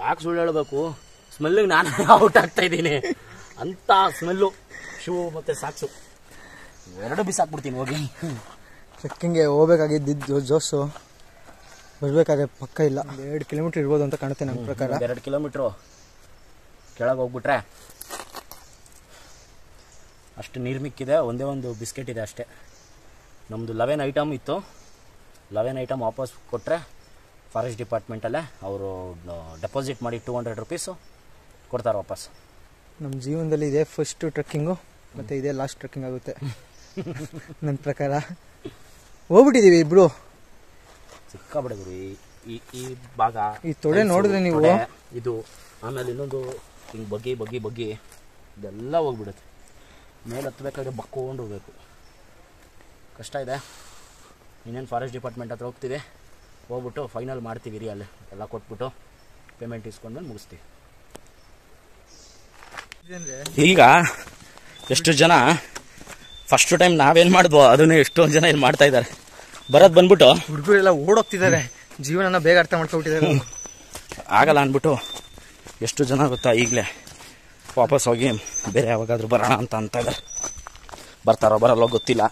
A: ಯಾಕೆ ಸುಳ್ಳು ಹೇಳಬೇಕು, ಸ್ಮೆಲ್ಲಿಗೆ ನಾನು ಔಟ್ ಆಗ್ತಾಯಿದ್ದೀನಿ. ಅಂಥ ಸ್ಮೆಲ್ಲು ಶೂ ಮತ್ತು ಸಾಕ್ಸು 2 ಬಿಸಾಕ್ಬಿಡ್ತೀನಿ ಹೋಗಿ.
B: ಟ್ರಕ್ಕಿಂಗ್ಗೆ ಹೋಗ್ಬೇಕಾಗಿದ್ದು ಜೋಸು ಬರಬೇಕಾದ್ರೆ ಪಕ್ಕ ಇಲ್ಲ. 2 ಕಿಲೋಮೀಟ್ರ್ ಇರ್ಬೋದು ಅಂತ ಕಾಣುತ್ತೆ ನನ್ನ ಪ್ರಕಾರ.
A: 2 ಕಿಲೋಮೀಟ್ರು ಕೆಳಗೆ ಹೋಗ್ಬಿಟ್ರೆ ಅಷ್ಟು ನೀರು ಮಿಕ್ಕಿದೆ. ಒಂದೇ ಒಂದು ಬಿಸ್ಕೆಟ್ ಇದೆ ಅಷ್ಟೇ. ನಮ್ಮದು 11 ಐಟಮ್ ಇತ್ತು. 11 ಐಟಮ್ ವಾಪಸ್ ಕೊಟ್ಟರೆ ಫಾರೆಸ್ಟ್ ಡಿಪಾರ್ಟ್ಮೆಂಟಲ್ಲೇ ಅವರು ಡೆಪಾಸಿಟ್ ಮಾಡಿ 200 ರುಪೀಸು ಕೊಡ್ತಾರೆ ವಾಪಸ್.
B: ನಮ್ಮ ಜೀವನದಲ್ಲಿ ಇದೇ ಫಸ್ಟು ಟ್ರಕ್ಕಿಂಗು ಮತ್ತು ಇದೇ ಲಾಸ್ಟ್ ಟ್ರಕ್ಕಿಂಗ್ ಆಗುತ್ತೆ ನನ್ನ ಪ್ರಕಾರ. ಹೋಗ್ಬಿಟ್ಟಿದ್ದೀವಿ ಇಬ್ಬರು.
A: ಸಿಕ್ಕಾಬಿಡ ಗುರು ಈ ಭಾಗ.
B: ಈ ತೊಡೆ ನೋಡಿದ್ರೆ ನೀವು
A: ಇದು ಆಮೇಲೆ ಇನ್ನೊಂದು ಹಿಂಗೆ ಬಗ್ಗಿ ಇದೆಲ್ಲ ಹೋಗ್ಬಿಡುತ್ತೆ. ಮೇಲೆ ಹತ್ತಬೇಕಾದ್ರೆ ಬಕ್ಕೊಂಡು ಹೋಗ್ಬೇಕು, ಕಷ್ಟ ಇದೆ. ಇನ್ನೇನು ಫಾರೆಸ್ಟ್ ಡಿಪಾರ್ಟ್ಮೆಂಟ್ ಹತ್ರ ಹೋಗ್ತೀವಿ, ಹೋಗ್ಬಿಟ್ಟು ಫೈನಲ್ ಮಾಡ್ತೀವಿ ರೀ. ಅಲ್ಲಿ ಎಲ್ಲ ಕೊಟ್ಬಿಟ್ಟು ಪೇಮೆಂಟ್ ಇಸ್ಕೊಂಡ್ಮೇಲೆ ಮುಗಿಸ್ತೀವಿ. ಈಗ ಎಷ್ಟು ಜನ ಫಸ್ಟ್ ಟೈಮ್ ನಾವೇನು ಮಾಡಿದ್ವೋ ಅದನ್ನೇ ಎಷ್ಟೊಂದು ಜನ ಇಲ್ಲಿ ಮಾಡ್ತಾ ಇದ್ದಾರೆ. ಬರೋದು ಬಂದ್ಬಿಟ್ಟು
B: ಹುಡುಗರೆಲ್ಲ ಓಡೋಗ್ತಿದ್ದಾರೆ, ಜೀವನನ ಬೇಗ ಅರ್ಥ ಮಾಡ್ಕೊಬಿಟ್ಟಿದ್ದಾರೆ.
A: ಆಗಲ್ಲ ಅಂದ್ಬಿಟ್ಟು ಎಷ್ಟು ಜನ ಗೊತ್ತಾ ಈಗಲೇ ವಾಪಸ್ ಹೋಗಿ ಬೇರೆ ಯಾವಾಗಾದ್ರೂ ಬರೋಣ ಅಂತ ಇದ್ದಾರೆ. ಬರ್ತಾರೋ ಬರಲ್ಲೋ ಗೊತ್ತಿಲ್ಲ,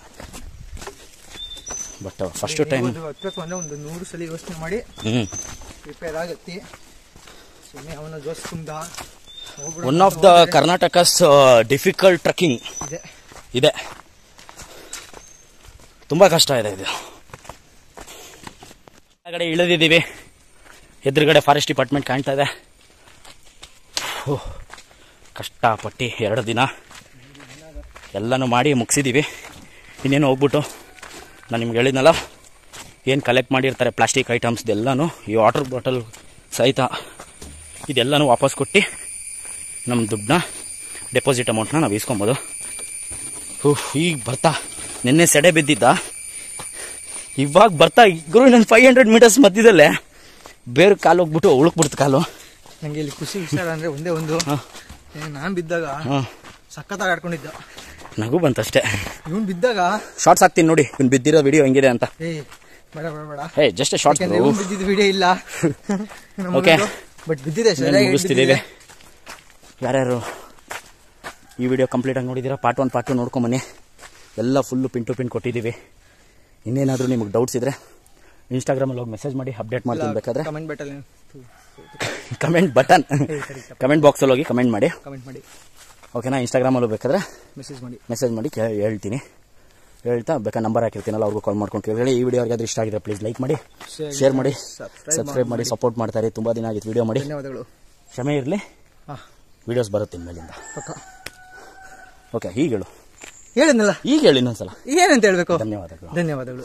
A: ಬಟ್ ಫಸ್ಟ್ ಟೈಮ್
B: ಹತ್ಬೇಕು ಅಂದರೆ ಒಂದು 100 ಸಲ ಯೋಚನೆ ಮಾಡಿ ಪ್ರಿಪೇರ್ ಆಗತ್ತಿ. ಸುಮ್ಮನೆ ಅವನ ಜೋಸ್ ಕುಂದ
A: one of the Karnataka's difficult trekking ಇದೆ. ತುಂಬ ಕಷ್ಟ ಇದೆ ಇದು. ಕಡೆ ಇಳಿದಿದ್ದೀವಿ, ಎದುರುಗಡೆ ಫಾರೆಸ್ಟ್ ಡಿಪಾರ್ಟ್ಮೆಂಟ್ ಕಾಣ್ತಾ ಇದೆ. ಕಷ್ಟಪಟ್ಟು 2 ದಿನ ಎಲ್ಲನೂ ಮಾಡಿ ಮುಗಿಸಿದ್ದೀವಿ. ಇನ್ನೇನು ಹೋಗ್ಬಿಟ್ಟು ನಾನು ನಿಮ್ಗೆ ಹೇಳಿದ್ನಲ್ಲ, ಏನು ಕಲೆಕ್ಟ್ ಮಾಡಿರ್ತಾರೆ ಪ್ಲಾಸ್ಟಿಕ್ ಐಟಮ್ಸ್ ಇದೆಲ್ಲನೂ, ಈ ವಾಟರ್ ಬಾಟಲ್ ಸಹಿತ ಇದೆಲ್ಲನೂ ವಾಪಸ್ ಕೊಟ್ಟು ನಮ್ಮ ದುಡ್ಡನ್ನ ಡೆಪಾಸಿಟ್ ಅಮೌಂಟ್ನ ನಾವು ಇಸ್ಕೊಬೋದು. ಈಗ ಬರ್ತಾ ನಿನ್ನೆ ಸೆಡೆ ಬಿದ್ದಿದ್ದ, ಇವಾಗ ಬರ್ತಾ ಗುರು ನನ್ನ 500 ಮೀಟರ್ಸ್ ಮಧ್ಯದಲ್ಲೇ ಬೇರೆ ಕಾಲು ಹೋಗ್ಬಿಟ್ಟು ಉಳುಕ್ಬಿಡ್ತು ಕಾಲು.
B: ನನಗೆ ಇಲ್ಲಿ ಖುಷಿ ವಿಚಾರ ಅಂದರೆ ಒಂದೇ ಒಂದು, ನಾನು ಬಿದ್ದಾಗ ಸಖತ್ತಾಗಿ ಆಡ್ಕೊಂಡಿದ್ದ,
A: ನಗು ಬಂತಷ್ಟೇ.
B: ಇವನು ಬಿದ್ದಾಗ
A: ಶಾರ್ಟ್ಸ್ ಹಾಕ್ತೀನಿ ನೋಡಿ, ಇವ್ನು ಬಿದ್ದಿರೋ ವಿಡಿಯೋ ಹೆಂಗಿದೆ ಅಂತ.
B: ಬೇಡ ಬೇಡ ಬೇಡ,
A: ಜಸ್ಟ್ ಶಾರ್ಟ್ಸ್.
B: ಬಿದ್ದಿದ್ದು ವಿಡಿಯೋ ಇಲ್ಲ.
A: ಓಕೆ,
B: ಬಟ್ ಬಿದ್ದಿದೆ,
A: ಮುಗಿಸ್ತಿದ್ದೀವಿ. ಯಾರ್ಯಾರು ಈ ವಿಡಿಯೋ ಕಂಪ್ಲೀಟಾಗಿ ನೋಡಿದ್ದೀರಾ, ಪಾರ್ಟ್ 1 ಪಾರ್ಟ್ 2 ನೋಡ್ಕೊಂಬನ್ನಿ. ಎಲ್ಲ ಫುಲ್ಲು ಪಿನ್ ಟು ಪಿನ್ ಕೊಟ್ಟಿದ್ದೀವಿ. ಇನ್ನೇನಾದರೂ ನಿಮಗೆ ಡೌಟ್ಸ್ ಇದ್ದರೆ ಇನ್ಸ್ಟಾಗ್ರಾಮಲ್ಲಿ ಹೋಗಿ ಮೆಸೇಜ್ ಮಾಡಿ, ಅಪ್ಡೇಟ್ ಮಾಡ್ತೀನಿ. ಬೇಕಾದ್ರೆ ಕಮೆಂಟ್ ಬಾಕ್ಸಲ್ಲಿ ಹೋಗಿ ಕಮೆಂಟ್ ಮಾಡಿ. ಓಕೆನಾ? ಇನ್ಸ್ಟಾಗ್ರಾಮಲ್ಲೂ ಬೇಕಾದ್ರೆ ಮೆಸೇಜ್ ಮಾಡಿ ಹೇಳ್ತೀನಿ. ಹೇಳ್ತಾ ಬೇಕಾದ್ರೆ ನಂಬರ್ ಹಾಕಿರ್ತೀನಲ್ಲ, ಅವ್ರಿಗೂ ಕಾಲ್ ಮಾಡ್ಕೊಂಡು ಕೇಳಿ. ಈ ವಿಡಿಯೋ ಯಾರಿಗಾದ್ರೂ ಇಷ್ಟ ಆಗಿದ್ರೆ ಪ್ಲೀಸ್ ಲೈಕ್ ಮಾಡಿ, ಶೇರ್ ಮಾಡಿ, ಸಬ್ಸ್ಕ್ರೈಬ್ ಮಾಡಿ, ಸಪೋರ್ಟ್ ಮಾಡ್ತಾರೆ. ತುಂಬ ದಿನ ಆಗಿತ್ತು ವಿಡಿಯೋ ಮಾಡಿ, ಕ್ಷಮೆ ಇರಲಿ. ವಿಡಿಯೋಸ್ ಬರುತ್ತೆ ಇನ್ಮೇಲಿಂದ. ಓಕೆ, ಈಗ ಹೇಳು.
B: ಹೇಳಿದ್ನಲ್ಲ,
A: ಈಗ ಹೇಳಿ ಇನ್ನೊಂದ್ಸಲ
B: ಏನಂತ ಹೇಳ್ಬೇಕು.
A: ಧನ್ಯವಾದಗಳು.